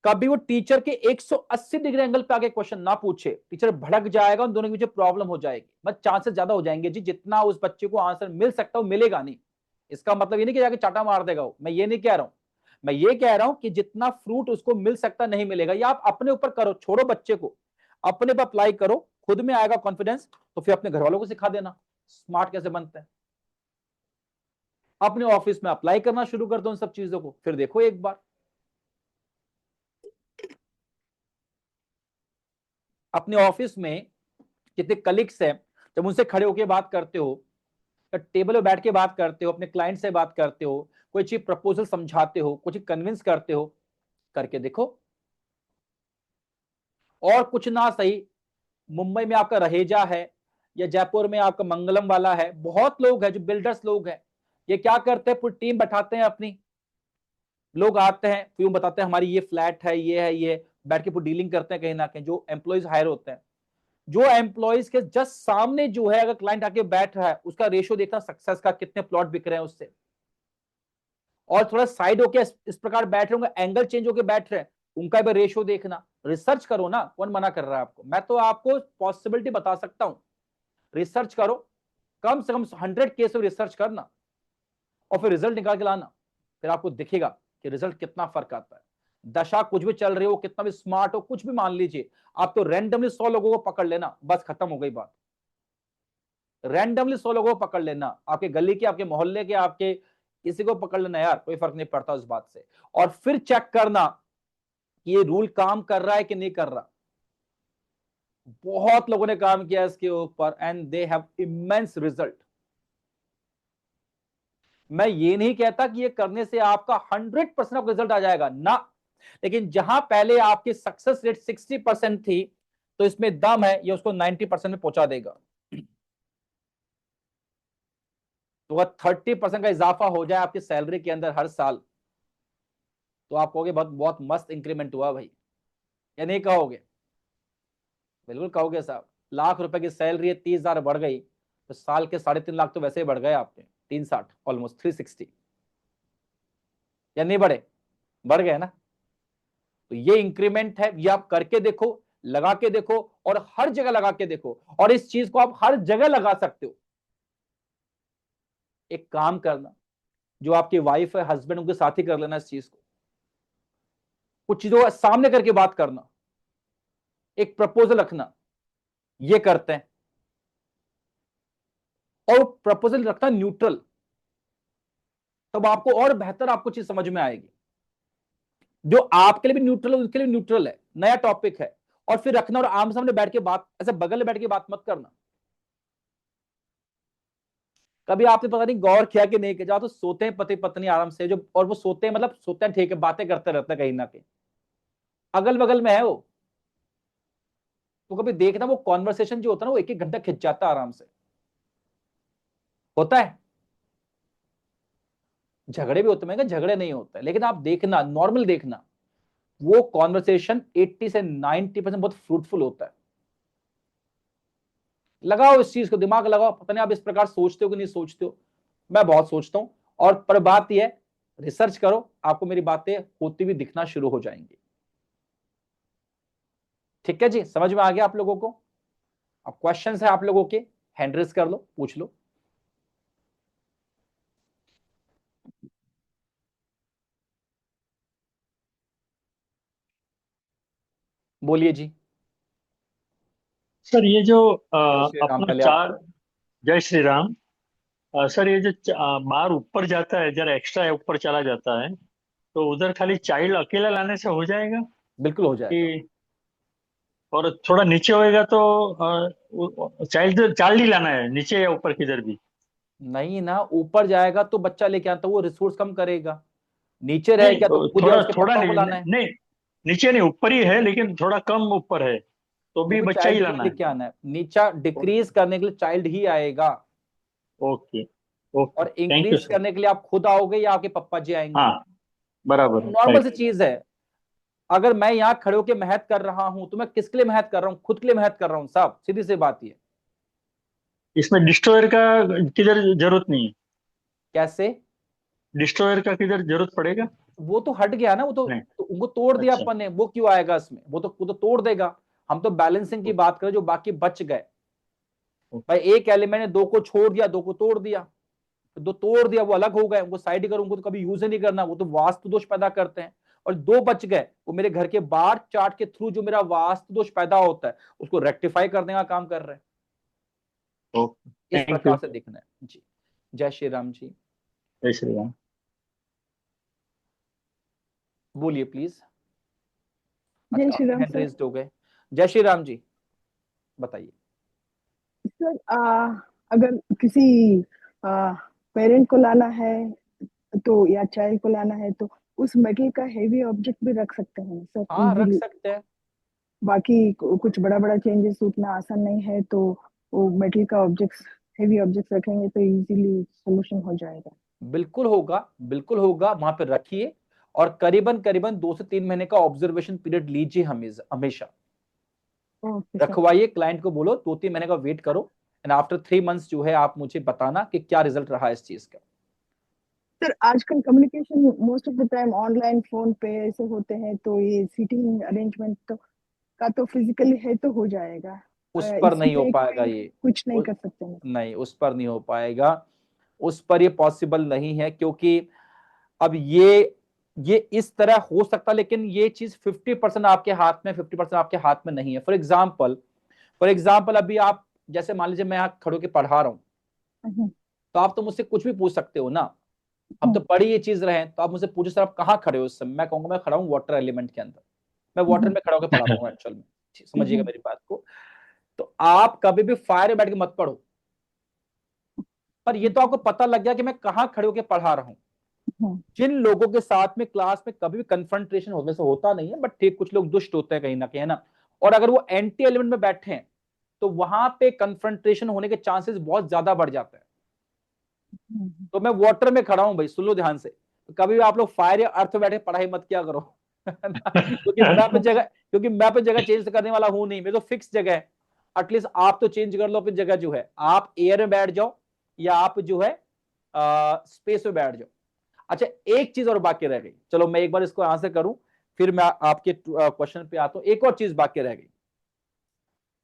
कभी वो टीचर के 180 डिग्री एंगल पे आके क्वेश्चन ना पूछे, टीचर भड़क जाएगा, उन दोनों के बीच प्रॉब्लम हो जाएगी, बस चांसेस ज्यादा हो जाएंगे जी, जितना उस बच्चे को आंसर मिल सकता है वो मिलेगा नहीं। इसका मतलब ये नहीं कि जाके चाटा मार देगा वो, मैं ये नहीं कह रहा हूं। मैं ये कह रहा हूं कि जितना फ्रूट उसको मिल सकता नहीं मिलेगा। या आप अपने ऊपर करो, छोड़ो बच्चे को, अपने पर अप्लाई करो, खुद में आएगा कॉन्फिडेंस, तो फिर अपने घर वालों को सिखा देना स्मार्ट कैसे बनते हैं। अपने ऑफिस में अप्लाई करना शुरू कर दो उन सब चीजों को, फिर देखो एक बार अपने ऑफिस में कितने कलीग्स हैं, जब उनसे खड़े होकर बात करते हो, टेबल पे बैठ के बात करते हो, अपने क्लाइंट से बात करते हो, कोई चीज प्रपोजल समझाते हो, कुछ कन्विंस करते हो, करके देखो। और कुछ ना सही, मुंबई में आपका रहेजा है या जयपुर में आपका मंगलम वाला है, बहुत लोग हैं जो बिल्डर्स लोग हैं, ये क्या करते हैं, पूरी टीम बैठाते हैं अपनी, लोग आते हैं फिर बताते हैं हमारी ये फ्लैट है, ये है, ये बैठ के पूरी डीलिंग करते हैं कहीं ना कहीं, जो एम्प्लॉयज हायर होते हैं। जो एम्प्लॉयज के जस्ट सामने जो है, अगर क्लाइंट आके बैठ रहा है, उसका रेशियो देखना सक्सेस का, कितने प्लॉट बिक रहे हैं उससे। और थोड़ा साइड होके इस प्रकार बैठ रहे होंगे, एंगल चेंज होके बैठ रहे हैं, उनका भी रेशियो देखना। रिसर्च करो ना, कौन मना कर रहा है आपको? मैं तो आपको पॉसिबिलिटी बता सकता हूं, रिसर्च करो, कम से कम 100 केस में रिसर्च करना और फिर रिजल्ट निकाल के लाना, फिर आपको दिखेगा कि रिजल्ट कितना फर्क आता है। दशा कुछ भी चल रही हो, कितना भी स्मार्ट हो, कुछ भी मान लीजिए, आप तो रैंडमली 100 लोगों को पकड़ लेना, बस खत्म हो गई बात। रैंडमली 100 लोगों को पकड़ लेना, आपके गली के, आपके मोहल्ले के, आपके किसी को पकड़ लेना यार, कोई फर्क नहीं पड़ता उस बात से। और फिर चेक करना कि ये रूल काम कर रहा है कि नहीं कर रहा। बहुत लोगों ने काम किया इसके ऊपर and they have immense result. मैं ये नहीं कहता कि ये करने से आपका 100% रिजल्ट आ जाएगा ना, लेकिन जहां पहले आपकी सक्सेस रेट 60% थी, तो इसमें दम है ये उसको 90% में पहुंचा देगा। तो अगर 30% का इजाफा हो जाए आपकी सैलरी के अंदर हर साल, तो आप कहोगे बहुत बहुत मस्त इंक्रीमेंट हुआ भाई, या नहीं कहोगे? बिल्कुल कहोगे साहब। ₹1,00,000 की सैलरी है, 30,000 बढ़ गई, तो साल के 3.5 लाख तो वैसे ही बढ़ गए आपके, 360 ऑलमोस्ट 360, या नहीं बढ़े? बढ़ गए ना। तो ये इंक्रीमेंट है, ये आप करके देखो। लगा के देखो और हर जगह लगा के देखो, और इस चीज को आप हर जगह लगा सकते हो। एक काम करना, जो आपकी वाइफ है, हस्बैंड, उनके साथ ही कर लेना इस चीज को। कुछ चीजों का सामने करके बात करना, एक प्रपोजल रखना, ये करते हैं। और प्रपोजल रखना न्यूट्रल, तब आपको और बेहतर आपको चीज समझ में आएगी। जो आपके लिए भी न्यूट्रल है, उसके लिए न्यूट्रल है, नया टॉपिक है। और फिर रखना, और आमने सामने बैठ के बात, ऐसे बगल में बैठ के बात मत करना। कभी आपने पता नहीं गौर किया कि नहीं किया, तो सोते हैं पति पत्नी आराम से, जो और वो सोते हैं, मतलब सोते हैं ठीक है, बातें करते रहते हैं कहीं ना कहीं, अगल बगल में है वो, तो कभी देखना वो कॉन्वर्सेशन जो होता है ना, वो एक एक घंटा खिंच जाता है आराम से, होता है। झगड़े भी होते हैं, झगड़े नहीं होते, लेकिन आप देखना, नॉर्मल देखना, वो कॉन्वर्सेशन 80 से 90% बहुत फ्रूटफुल होता है। लगाओ इस चीज को, दिमाग लगाओ। पता नहीं आप इस प्रकार सोचते हो कि नहीं सोचते हो, मैं बहुत सोचता हूं। और पर बात यह है, रिसर्च करो, आपको मेरी बातें होती हुई दिखना शुरू हो जाएंगी। ठीक है जी, समझ में आ गया आप लोगों को? अब क्वेश्चंस है आप लोगों के, हैंड रेज कर लो, पूछ लो। बोलिए जी। सर ये जो जय श्री राम अपना पहले आप। चार, जय श्री राम। सर ये जो बार ऊपर जाता है, जरा एक्स्ट्रा ऊपर चला जाता है, तो उधर खाली चाइल्ड अकेला लाने से हो जाएगा बिल्कुल हो जाएगा। कि, और थोड़ा नीचे होएगा तो चाइल्ड चाइल्ड ही लाना है, नीचे या ऊपर किधर भी? नहीं ना, ऊपर जाएगा तो बच्चा लेके आता, वो रिसोर्स कम करेगा। नीचे रह नहीं, गया तो खुद या थोड़ा उसके थोड़ा पापा को नहीं, लाना है। नहीं, नीचे नहीं, ऊपर ही है, लेकिन थोड़ा कम ऊपर है, तो वो भी भी बच्चा ही चाइल्ड को ही लाना है। लेके आना है, नीचा डिक्रीज करने के लिए चाइल्ड ही आएगा। ओके, ओके, और थैंक यू इंक्रीज सर। करने के लिए आप खुद आओगे या आपके पप्पा जी आएंगे। हाँ, बराबर है, नॉर्मल सी राइट। चीज है। अगर मैं यहाँ खड़े होकर मेहनत कर रहा हूं, तो मैं किसके लिए मेहनत कर रहा हूँ? खुद के लिए मेहनत कर रहा हूँ साहब, सीधी सी बात ये। इसमें डिस्ट्रॉयर का किधर जरूरत नहीं है? कैसे? डिस्ट्रॉयर का किधर जरूरत पड़ेगा? वो तो हट गया ना, वो नहीं। तो उनको तोड़ दिया अच्छा। अपन ने, वो क्यों आएगा इसमें? वो तो तोड़ देगा। हम तो बैलेंसिंग की बात करें, जो बाकी बच गए। भाई एक एलिमेंट ने दो को छोड़ दिया, दो को तोड़ दिया, दो तोड़ दिया, वो अलग हो गए, वो साइड करो, उनको तो कभी यूज ही नहीं करना, वो तो वास्तु दोष पैदा करते हैं। और दो बच गए, वो मेरे घर के बार चार्ट के थ्रू जो मेरा वास्तु दोष पैदा होता है, उसको रेक्टिफाई करने का काम कर रहे हैं। ओके, इस थैंक प्रकार यू। से देखना है जी। जय श्री राम जी। जय श्री राम। बोलिए प्लीज। जय अच्छा, Shri Ram hand sir. Raised हो गए। जय श्री राम जी, बताइए। सर अगर किसी पेरेंट को लाना है तो, या चाइल्ड को लाना है तो, उस मेटल का हेवी ऑब्जेक्ट भी रख सकते हैं सर हाँ, रख इजीली? सकते हैं। बाकी कुछ बड़ा बड़ा चेंजेस उतना आसान नहीं है, तो वो मेटल का ऑब्जेक्ट्स, हेवी ऑब्जेक्ट्स रखेंगे तो इजीली सोल्यूशन हो जाएगा। बिल्कुल होगा, बिल्कुल होगा, वहां पे रखिए। और करीबन करीबन 2 से 3 महीने का ऑब्जर्वेशन पीरियड लीजिए हमेशा। Okay sir. रखवाइए, क्लाइंट को बोलो 2-3 महीने का वेट करो, एंड आफ्टर 3 मंथ्स जो है आप मुझे बताना कि क्या रिजल्ट रहा इस चीज का। सर आजकल communication most of the time online, phone पे ऐसे होते हैं, तो ये सीटिंग अरेंजमेंट तो का तो फिजिकली है तो हो जाएगा। उस पर नहीं हो इसमें पाएगा कोई ये। कुछ नहीं उ- कर सकते हैं? नहीं, उस पर नहीं हो पाएगा। उस पर ये पॉसिबल नहीं है, क्योंकि अब ये इस तरह हो सकता, लेकिन ये चीज 50% आपके हाथ में, 50% आपके हाथ में नहीं है। फॉर एग्जाम्पल अभी आप, जैसे मान लीजिए मैं यहाँ खड़ो के पढ़ा रहा हूँ, हम्म, तो आप तो मुझसे कुछ भी पूछ सकते हो ना। हम तो हम्म, पढ़ी ये चीज रहे हैं, तो आप मुझसे पूछो सर आप कहाँ खड़े हो इस समय, मैं कहूंगा मैं खड़ा हूँ वाटर एलिमेंट के अंदर। मैं वाटर हम्म, में खड़ा होकर पढ़ा रहा हूँ एक्चुअल में। समझिएगा हम्म, मेरी बात को। तो आप कभी भी फायर में बैठ के मत पढ़ो, पर ये तो आपको पता लग गया कि मैं कहाँ खड़े होकर पढ़ा रहा हूँ। हम्म, जिन लोगों के साथ में क्लास में कभी भी कन्फ्रंटेशन होने से होता नहीं है, बट ठीक कुछ लोग दुष्ट होते हैं कहीं ना कहीं, है ना। और अगर वो एंटी एलिमेंट में बैठे हैं, तो वहां पे कन्फ्रंटेशन होने के चांसेस बहुत ज्यादा बढ़ जाते हैं। हम्म, तो मैं वाटर में खड़ा हूं भाई, सुन लो ध्यान से, तो कभी भी आप लोग फायर या अर्थ में बैठे पढ़ाई मत किया करो। है ना? क्योंकि मैं पे जगह चेंज करने वाला हूं नहीं, मेरे तो फिक्स जगह है। एटलीस्ट आप तो चेंज कर लो अपनी जगह, जो है आप एयर में बैठ जाओ, या आप जो है स्पेस में बैठ जाओ। अच्छा, एक चीज और बाकी रह गई, चलो मैं एक बार इसको आंसर करूं, फिर मैं आपके क्वेश्चन पे आता हूं। एक और चीज बाकी रह गई,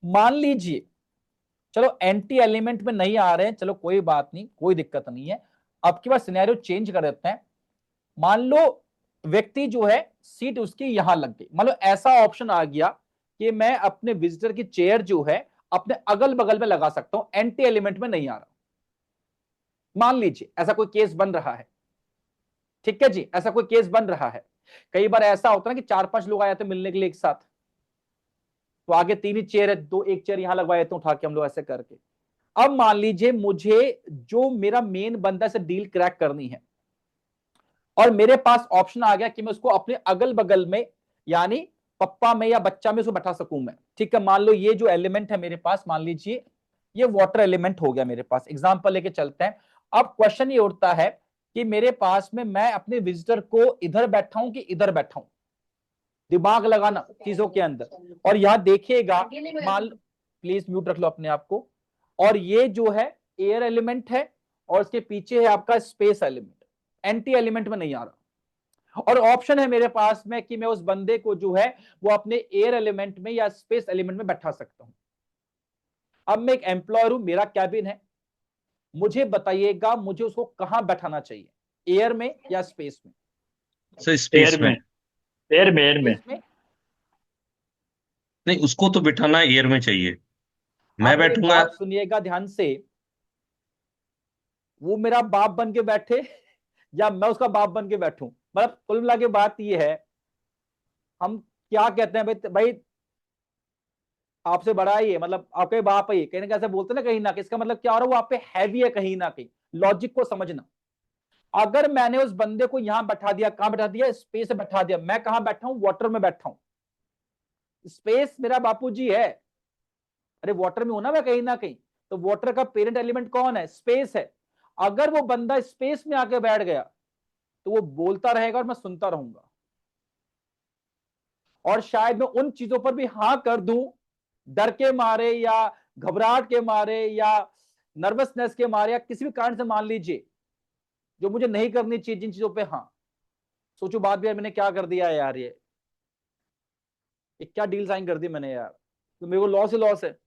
मान लीजिए, चलो एंटी एलिमेंट में नहीं आ रहे हैं, चलो कोई बात नहीं, कोई दिक्कत नहीं है। अब की बार सिनेरियो चेंज कर देते हैं। मान लो व्यक्ति जो है सीट उसकी यहां लग गई, मान लो ऐसा ऑप्शन आ गया कि मैं अपने विजिटर की चेयर जो है अपने अगल बगल में लगा सकता हूं, एंटी एलिमेंट में नहीं आ रहा। मान लीजिए ऐसा कोई केस बन रहा है, ठीक है जी, ऐसा कोई केस बन रहा है। कई बार ऐसा होता है ना कि 4-5 लोग आ जाते हैं मिलने के लिए एक साथ, तो आगे 3 ही चेयर है, दो एक चेयर यहां लगवा देते हैं उठा के हम लोग ऐसे करके। अब मान लीजिए मुझे जो मेरा मेन बंदा से डील क्रैक करनी है, और मेरे पास ऑप्शन आ गया कि मैं उसको अपने अगल बगल में, यानी पप्पा में या बच्चा में उसको बैठा सकूं मैं, ठीक है। मान लो ये जो एलिमेंट है मेरे पास, मान लीजिए ये वाटर एलिमेंट हो गया मेरे पास, एग्जांपल लेके चलते हैं। अब क्वेश्चन ये उठता है कि मेरे पास में मैं अपने विजिटर को इधर बैठाऊं कि इधर बैठाऊं, दिमाग लगाना चीजों के अंदर। और यहां देखिएगा, मान प्लीज म्यूट रख लो अपने आप को। और ये जो है एयर एलिमेंट है, और इसके पीछे है आपका स्पेस एलिमेंट, एंटी एलिमेंट में नहीं आ रहा। और ऑप्शन है मेरे पास में कि मैं उस बंदे को जो है वो अपने एयर एलिमेंट में या स्पेस एलिमेंट में बैठा सकता हूं। अब मैं एक एम्प्लॉयर हूं, मेरा कैबिन है, मुझे बताइएगा मुझे उसको कहां बैठाना चाहिए, एयर में या स्पेस में? सर स्पेस एयर में। में, एयर में, एयर में। स्पेस में। नहीं, उसको तो बिठाना एयर में चाहिए। आप मैं मेरी बैठूंगा। बात सुनिएगा ध्यान से, वो मेरा बाप बन के बैठे या मैं उसका बाप बन के बैठूं, मतलब कुल मिला के बात ये है, हम क्या कहते हैं भाई, भाई आपसे बड़ा ही है, मतलब आपके बाप ही है, कहीं ना कैसे बोलते हैं ना, कहीं ना कहीं इसका मतलब क्या हो रहा है, वो आप पे हैवी है कहीं ना कहीं। लॉजिक को समझना, अगर मैंने उस बंदे को यहां बैठा दिया, कहां बैठा दिया, स्पेस में बैठा दिया, मैं कहां बैठा हूं, वाटर में बैठा हूं। स्पेस मेरा बापूजी है, अरे वाटर में हूं ना मैं कहीं ना कहीं, तो वाटर का पेरेंट एलिमेंट कौन है, स्पेस है। अगर वो बंदा स्पेस में आके बैठ गया तो वो बोलता रहेगा और मैं सुनता रहूंगा, और शायद मैं उन चीजों पर भी हां कर दूं, डर के मारे या घबराहट के मारे या नर्वसनेस के मारे या किसी भी कारण से, मान लीजिए जो मुझे नहीं करनी चाहिए जिन चीजों पे, हाँ सोचो बात भी यार मैंने क्या कर दिया है यार, ये क्या डील साइन कर दी मैंने यार, तो मेरे को लॉस ही लॉस है।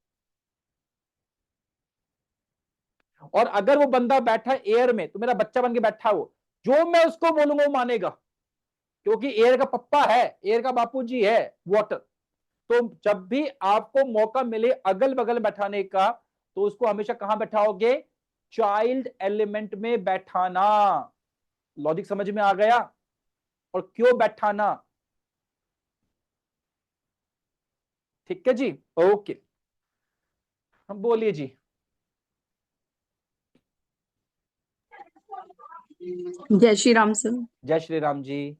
और अगर वो बंदा बैठा एयर में तो मेरा बच्चा बन के बैठा, वो जो मैं उसको बोलूंगा वो मानेगा, क्योंकि एयर का पप्पा है, एयर का बापूजी है वाटर। तो जब भी आपको मौका मिले अगल बगल बैठाने का, तो उसको हमेशा कहां बैठाओगे, चाइल्ड एलिमेंट में बैठाना। लॉजिक समझ में आ गया? और क्यों बैठाना, ठीक है जी, ओके, हम बोलिए जी। जय श्री राम सर। जय श्री राम जी।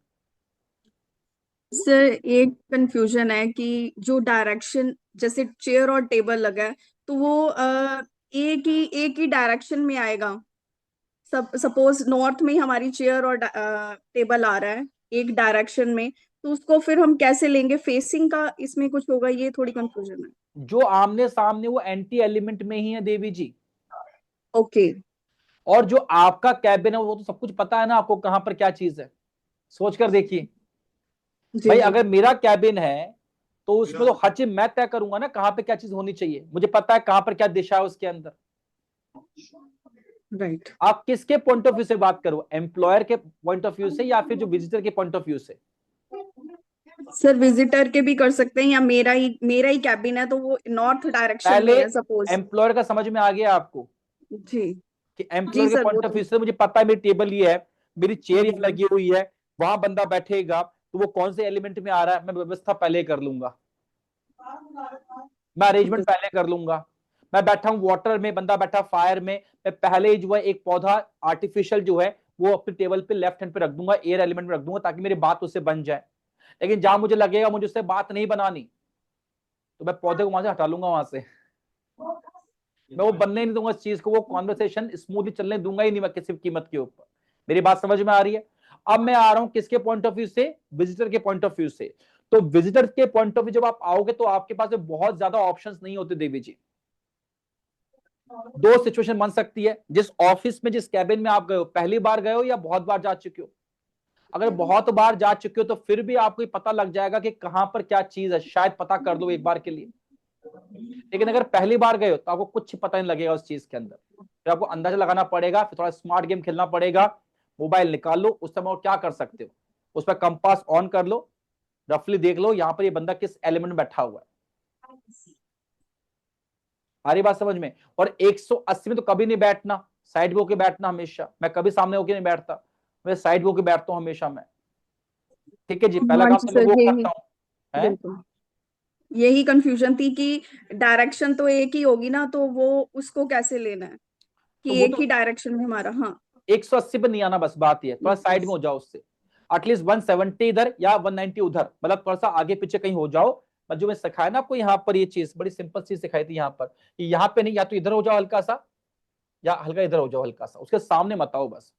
सर एक कंफ्यूजन है कि जो डायरेक्शन जैसे चेयर और टेबल लगा है तो वो एक ही डायरेक्शन में आएगा। सपोज नॉर्थ में ही हमारी चेयर और टेबल आ रहा है एक डायरेक्शन में, तो उसको फिर हम कैसे लेंगे, फेसिंग का इसमें कुछ होगा, ये थोड़ी कंफ्यूजन है। जो आमने सामने वो एंटी एलिमेंट में ही है देवी जी। ओके। और जो आपका कैबिन है वो तो सब कुछ पता है ना आपको, कहां पर क्या चीज है, सोच कर देखिए जी भाई। जी। अगर मेरा कैबिन है तो उसमें तो हर चीज मैं तय करूंगा ना, कहां पे क्या चीज होनी चाहिए, मुझे पता है कहां पर क्या दिशा है उसके अंदर। राइट। आप किसके पॉइंट ऑफ व्यू से बात करो, एम्प्लॉयर के पॉइंट ऑफ व्यू से या फिर जो विजिटर के पॉइंट ऑफ व्यू से? सर विजिटर के भी कर सकते हैं, या मेरा ही कैबिन है तो वो नॉर्थ डायरेक्शन में पहले है सपोज। एम्प्लॉयर का समझ में आ गया आपको जी कि जी एम्प्लॉयर के सर, वो पॉइंट ऑफ तो व्यू से मुझे पता है मेरी टेबल ये है, मेरी चेयर ये हम्म, लगी हुई है, वहां बंदा बैठेगा, तो वो कौन से एलिमेंट में आ रहा है मैं व्यवस्था पहले कर लूंगा, मैं ठीक है। अरेंजमेंट पहले कर लूंगा। मैं बैठा हूं वाटर में, बंदा बैठा फायर में, मैं पहले ही जो है एक पौधा आर्टिफिशियल जो है वो अपने टेबल पे लेफ्ट हैंड पे रख दूंगा, एयर एलिमेंट में रख दूंगा, ताकि मेरी बात उससे बन जाए। लेकिन जहां मुझे लगेगा मुझे उससे बात नहीं बनानी, तो मैं पौधे को वहां से हटा लूंगा, वहां से मैं वो बनने ही नहीं दूंगा इस चीज को, वो कॉन्वर्सेशन स्मूथली चलने दूंगा ही नहीं मैं किसी कीमत के ऊपर। मेरी बात समझ में आ रही है? अब मैं आ रहा हूं किसके पॉइंट ऑफ व्यू से, विजिटर के पॉइंट ऑफ व्यू से। तो विजिटर के पॉइंट ऑफ व्यू जब आप आओगे तो आपके पास बहुत ज्यादा ऑप्शंस नहीं होते देवी जी। दो सिचुएशन बन सकती है, जिस ऑफिस में जिस कैबिन में आप गए हो, पहली बार गए हो या बहुत बार जा चुके हो। अगर बहुत बार जा चुके हो तो फिर भी आपको पता लग जाएगा कि कहां पर क्या चीज है, शायद पता कर लो एक बार के लिए। लेकिन अगर पहली बार गए हो तो आपको कुछ पता नहीं लगेगा उस चीज के अंदर, फिर आपको अंदाजा लगाना पड़ेगा, फिर थोड़ा स्मार्ट गेम खेलना पड़ेगा। मोबाइल निकाल लो, उस समय और क्या कर सकते हो, उस पर कंपास ऑन कर लो, रफली देख लो यहाँ पर ये बंदा किस एलिमेंट में बैठा हुआ है। आ रही बात समझ में? और 180 में तो कभी नहीं बैठना, साइड होके बैठना हमेशा। मैं कभी सामने होके नहीं बैठता, मैं साइड होके बैठता हूँ हमेशा मैं। ठीक है जी, पहला हाँ काम जी तो मैं सर, वो यही करता हूँ है। बिल्कुल यही कंफ्यूजन थी कि डायरेक्शन तो एक ही होगी ना, तो वो उसको कैसे लेना है तो कि वो एक तो ही डायरेक्शन में हमारा। हाँ 180 पे नहीं आना, बस बात ये थोड़ा साइड में हो जाओ उससे, एटलीस्ट 170 इधर या 190 उधर, मतलब थोड़ा सा आगे पीछे कहीं हो जाओ। मतलब जो मैं सिखाया ना आपको यहाँ पर, ये चीज बड़ी सिंपल चीज सिखाई थी यहाँ पर, कि यहाँ पे नहीं, या तो इधर हो जाओ हल्का सा, या हल्का इधर हो जाओ हल्का सा, उसके सामने मत आओ बस।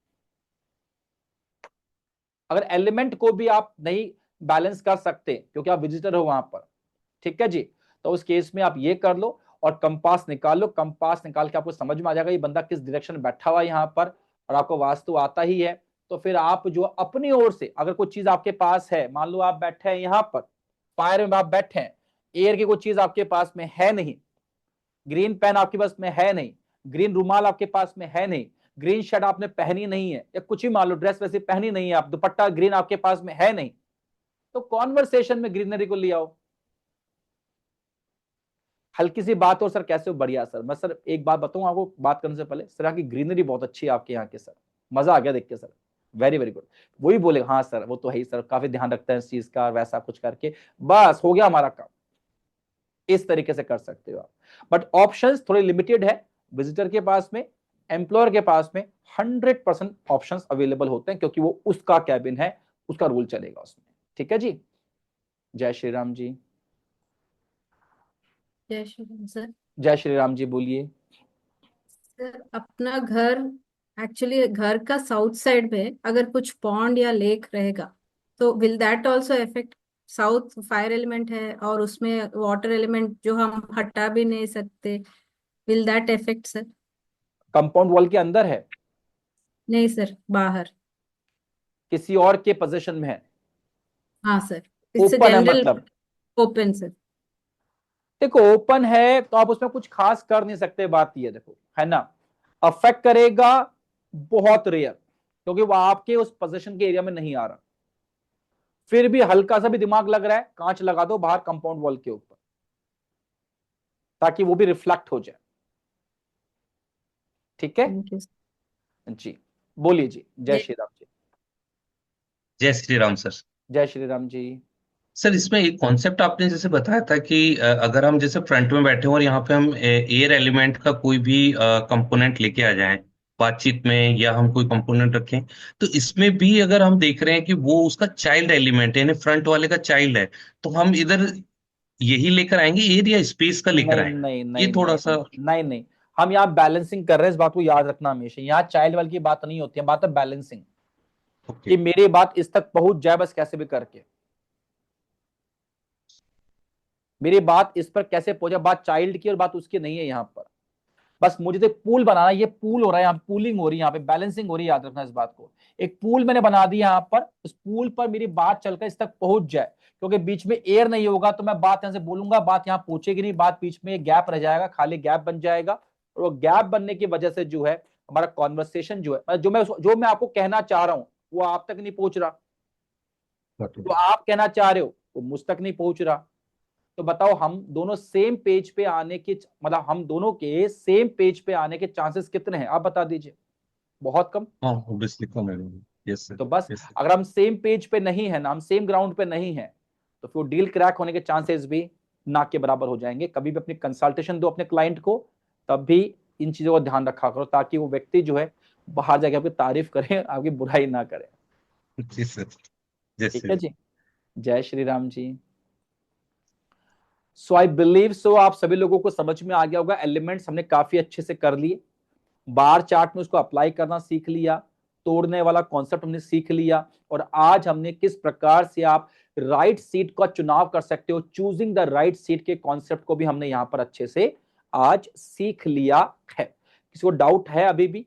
अगर एलिमेंट को भी आप नहीं बैलेंस कर सकते क्योंकि आप विजिटर हो वहां पर, ठीक है जी, तो उस केस में आप ये कर लो और कंपास निकाल लो। कंपास निकाल के आपको समझ में आ जाएगा ये बंदा किस डायरेक्शन में बैठा हुआ है यहाँ पर, और आपको वास्तु आता ही है। तो फिर आप जो अपनी ओर से अगर कोई चीज आपके पास है, मान लो आप बैठे हैं यहाँ पर, फायर में आप बैठे हैं, एयर की कोई चीज आपके पास में है नहीं, ग्रीन पेन आपके पास में है नहीं, ग्रीन रुमाल आपके पास में है नहीं, ग्रीन शर्ट आपने पहनी नहीं है, या कुछ ही मान लो ड्रेस वैसे पहनी नहीं है आप, दुपट्टा ग्रीन आपके पास में है नहीं, तो कॉन्वर्सेशन में ग्रीनरी को ले आओ। हल्की सी बात हो, सर कैसे हो, बढ़िया सर। मैं सर एक बात बताऊं आपको बात करने से पहले, सर यहाँ की ग्रीनरी बहुत अच्छी है आपके यहाँ के, सर मजा आ गया देख के सर, वेरी वेरी गुड। वही बोले हाँ सर वो तो है ही सर, काफी ध्यान रखते हैं इस चीज का, वैसा कुछ करके बस हो गया हमारा काम। इस तरीके से कर सकते हो आप, बट ऑप्शंस थोड़े लिमिटेड है विजिटर के पास में। एम्प्लॉयर के पास में 100% ऑप्शंस अवेलेबल होते हैं, क्योंकि वो उसका कैबिन है, उसका रूल चलेगा उसमें। ठीक है जी, जय श्री राम जी। जय श्री राम सर। जय श्री राम जी, बोलिए। सर अपना घर, एक्चुअली घर का साउथ साइड में अगर कुछ पॉन्ड या लेक रहेगा तो will that also effect? South fire element है और उसमें वाटर एलिमेंट जो हम हटा भी नहीं सकते, will that effect sir? Compound wall के अंदर है? नहीं सर, बाहर। किसी और के पोजीशन में है? हाँ सर, इससे ओपन है जनरल। मतलब? Open sir. देखो ओपन है तो आप उसमें कुछ खास कर नहीं सकते, बात ये देखो है ना। अफेक्ट करेगा बहुत रेयर, क्योंकि वो आपके उस पोजीशन के एरिया में नहीं आ रहा। फिर भी हल्का सा भी दिमाग लग रहा है, कांच लगा दो बाहर कंपाउंड वॉल के ऊपर, ताकि वो भी रिफ्लेक्ट हो जाए। ठीक है थैंक यू। जी, बोलिए जी। जय श्री राम जी। जय श्री राम सर। जय श्री राम जी। सर इसमें एक कॉन्सेप्ट आपने जैसे बताया था कि अगर हम जैसे फ्रंट में बैठे हो और यहाँ पे हम एयर एलिमेंट का कोई भी कंपोनेंट लेके आ जाएं बातचीत में, या हम कोई कंपोनेंट रखें, तो इसमें भी अगर हम देख रहे हैं कि वो उसका चाइल्ड एलिमेंट है, यानी फ्रंट वाले का चाइल्ड है, तो हम इधर यही लेकर आएंगे एयर या स्पेस का लेकर नहीं आएंगे? नहीं ये नहीं थोड़ा नहीं सा। नहीं नहीं, हम यहाँ बैलेंसिंग कर रहे हैं, इस बात को याद रखना हमेशा। यहाँ चाइल्ड वाल की बात नहीं होती है, बात है बैलेंसिंग, ओके। कि मेरी बात इस तक पहुंच जाए बस कैसे भी करके, मेरी बात इस पर कैसे पहुंचे। बात चाइल्ड की और बात उसकी नहीं है यहाँ पर। बस मुझे तो एक पूल बनाना है, ये पूल हो रहा है यहाँ, पूलिंग हो रही है यहाँ पे, बैलेंसिंग हो रही है, याद रखना इस बात को। एक पूल मैंने बना दिया यहाँ पर, उस पूल पर मेरी बात चलकर इस तक पहुंच जाए, क्योंकि बीच में एयर नहीं होगा तो मैं बात यहाँ से बोलूंगा, बात यहाँ पहुंचेगी नहीं, बात बीच में गैप रह जाएगा, खाली गैप बन जाएगा। और वो गैप बनने की वजह से जो है हमारा कॉन्वर्सेशन जो है, जो मैं आपको कहना चाह रहा हूँ वो आप तक नहीं पहुंच रहा, जो आप कहना चाह रहे हो वो मुझ तक नहीं पहुंच रहा। तो बताओ हम दोनों सेम पेज पे आने के, मतलब हम दोनों के सेम पेज पे आने के चांसेस कितने हैं, आप बता दीजिए। बहुत कम। हाँ ऑब्वियसली कम है। Yes sir. तो बस यस सर। अगर हम सेम पेज पे नहीं है ना, हम सेम ग्राउंड पे नहीं है, तो फिर डील क्रैक होने के चांसेस भी ना के बराबर हो जाएंगे। कभी भी अपनी कंसल्टेशन दो अपने क्लाइंट को, तब भी इन चीजों का ध्यान रखा करो, ताकि वो व्यक्ति जो है बाहर जाके आपकी तारीफ करे, आपकी बुराई ना करे। जी सर। जय ठीक श्री है राम। जी, जय श्री राम जी। सो आई बिलीव सो आप सभी लोगों को समझ में आ गया होगा, एलिमेंट्स हमने काफी अच्छे से कर लिए, बार चार्ट में उसको अप्लाई करना सीख लिया, तोड़ने वाला कॉन्सेप्ट हमने सीख लिया, और आज हमने किस प्रकार से आप राइट सीट का चुनाव कर सकते हो, चूजिंग द राइट सीट के कॉन्सेप्ट को भी हमने यहां पर अच्छे से आज सीख लिया है। किसी को डाउट है अभी भी?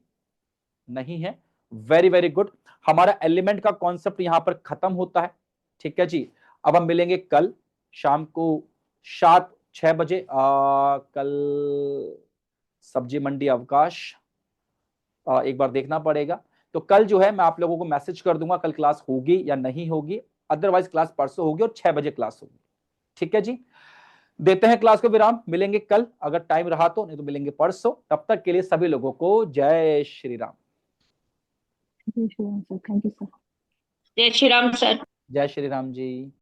नहीं है? Very very good. हमारा एलिमेंट का कॉन्सेप्ट यहां पर खत्म होता है। ठीक है जी, अब हम मिलेंगे कल शाम को 7 6 बजे कल सब्जी मंडी अवकाश एक बार देखना पड़ेगा। तो कल जो है मैं आप लोगों को मैसेज कर दूंगा कल क्लास होगी या नहीं होगी, अदरवाइज क्लास परसों होगी और 6 बजे क्लास होगी। ठीक है जी, देते हैं क्लास को विराम, मिलेंगे कल अगर टाइम रहा तो, नहीं तो मिलेंगे परसों। तब तक के लिए सभी लोगों को जय श्री राम। जय Shri Ram sir, thank you sir. जय श्री राम सर। जय श्री राम जी।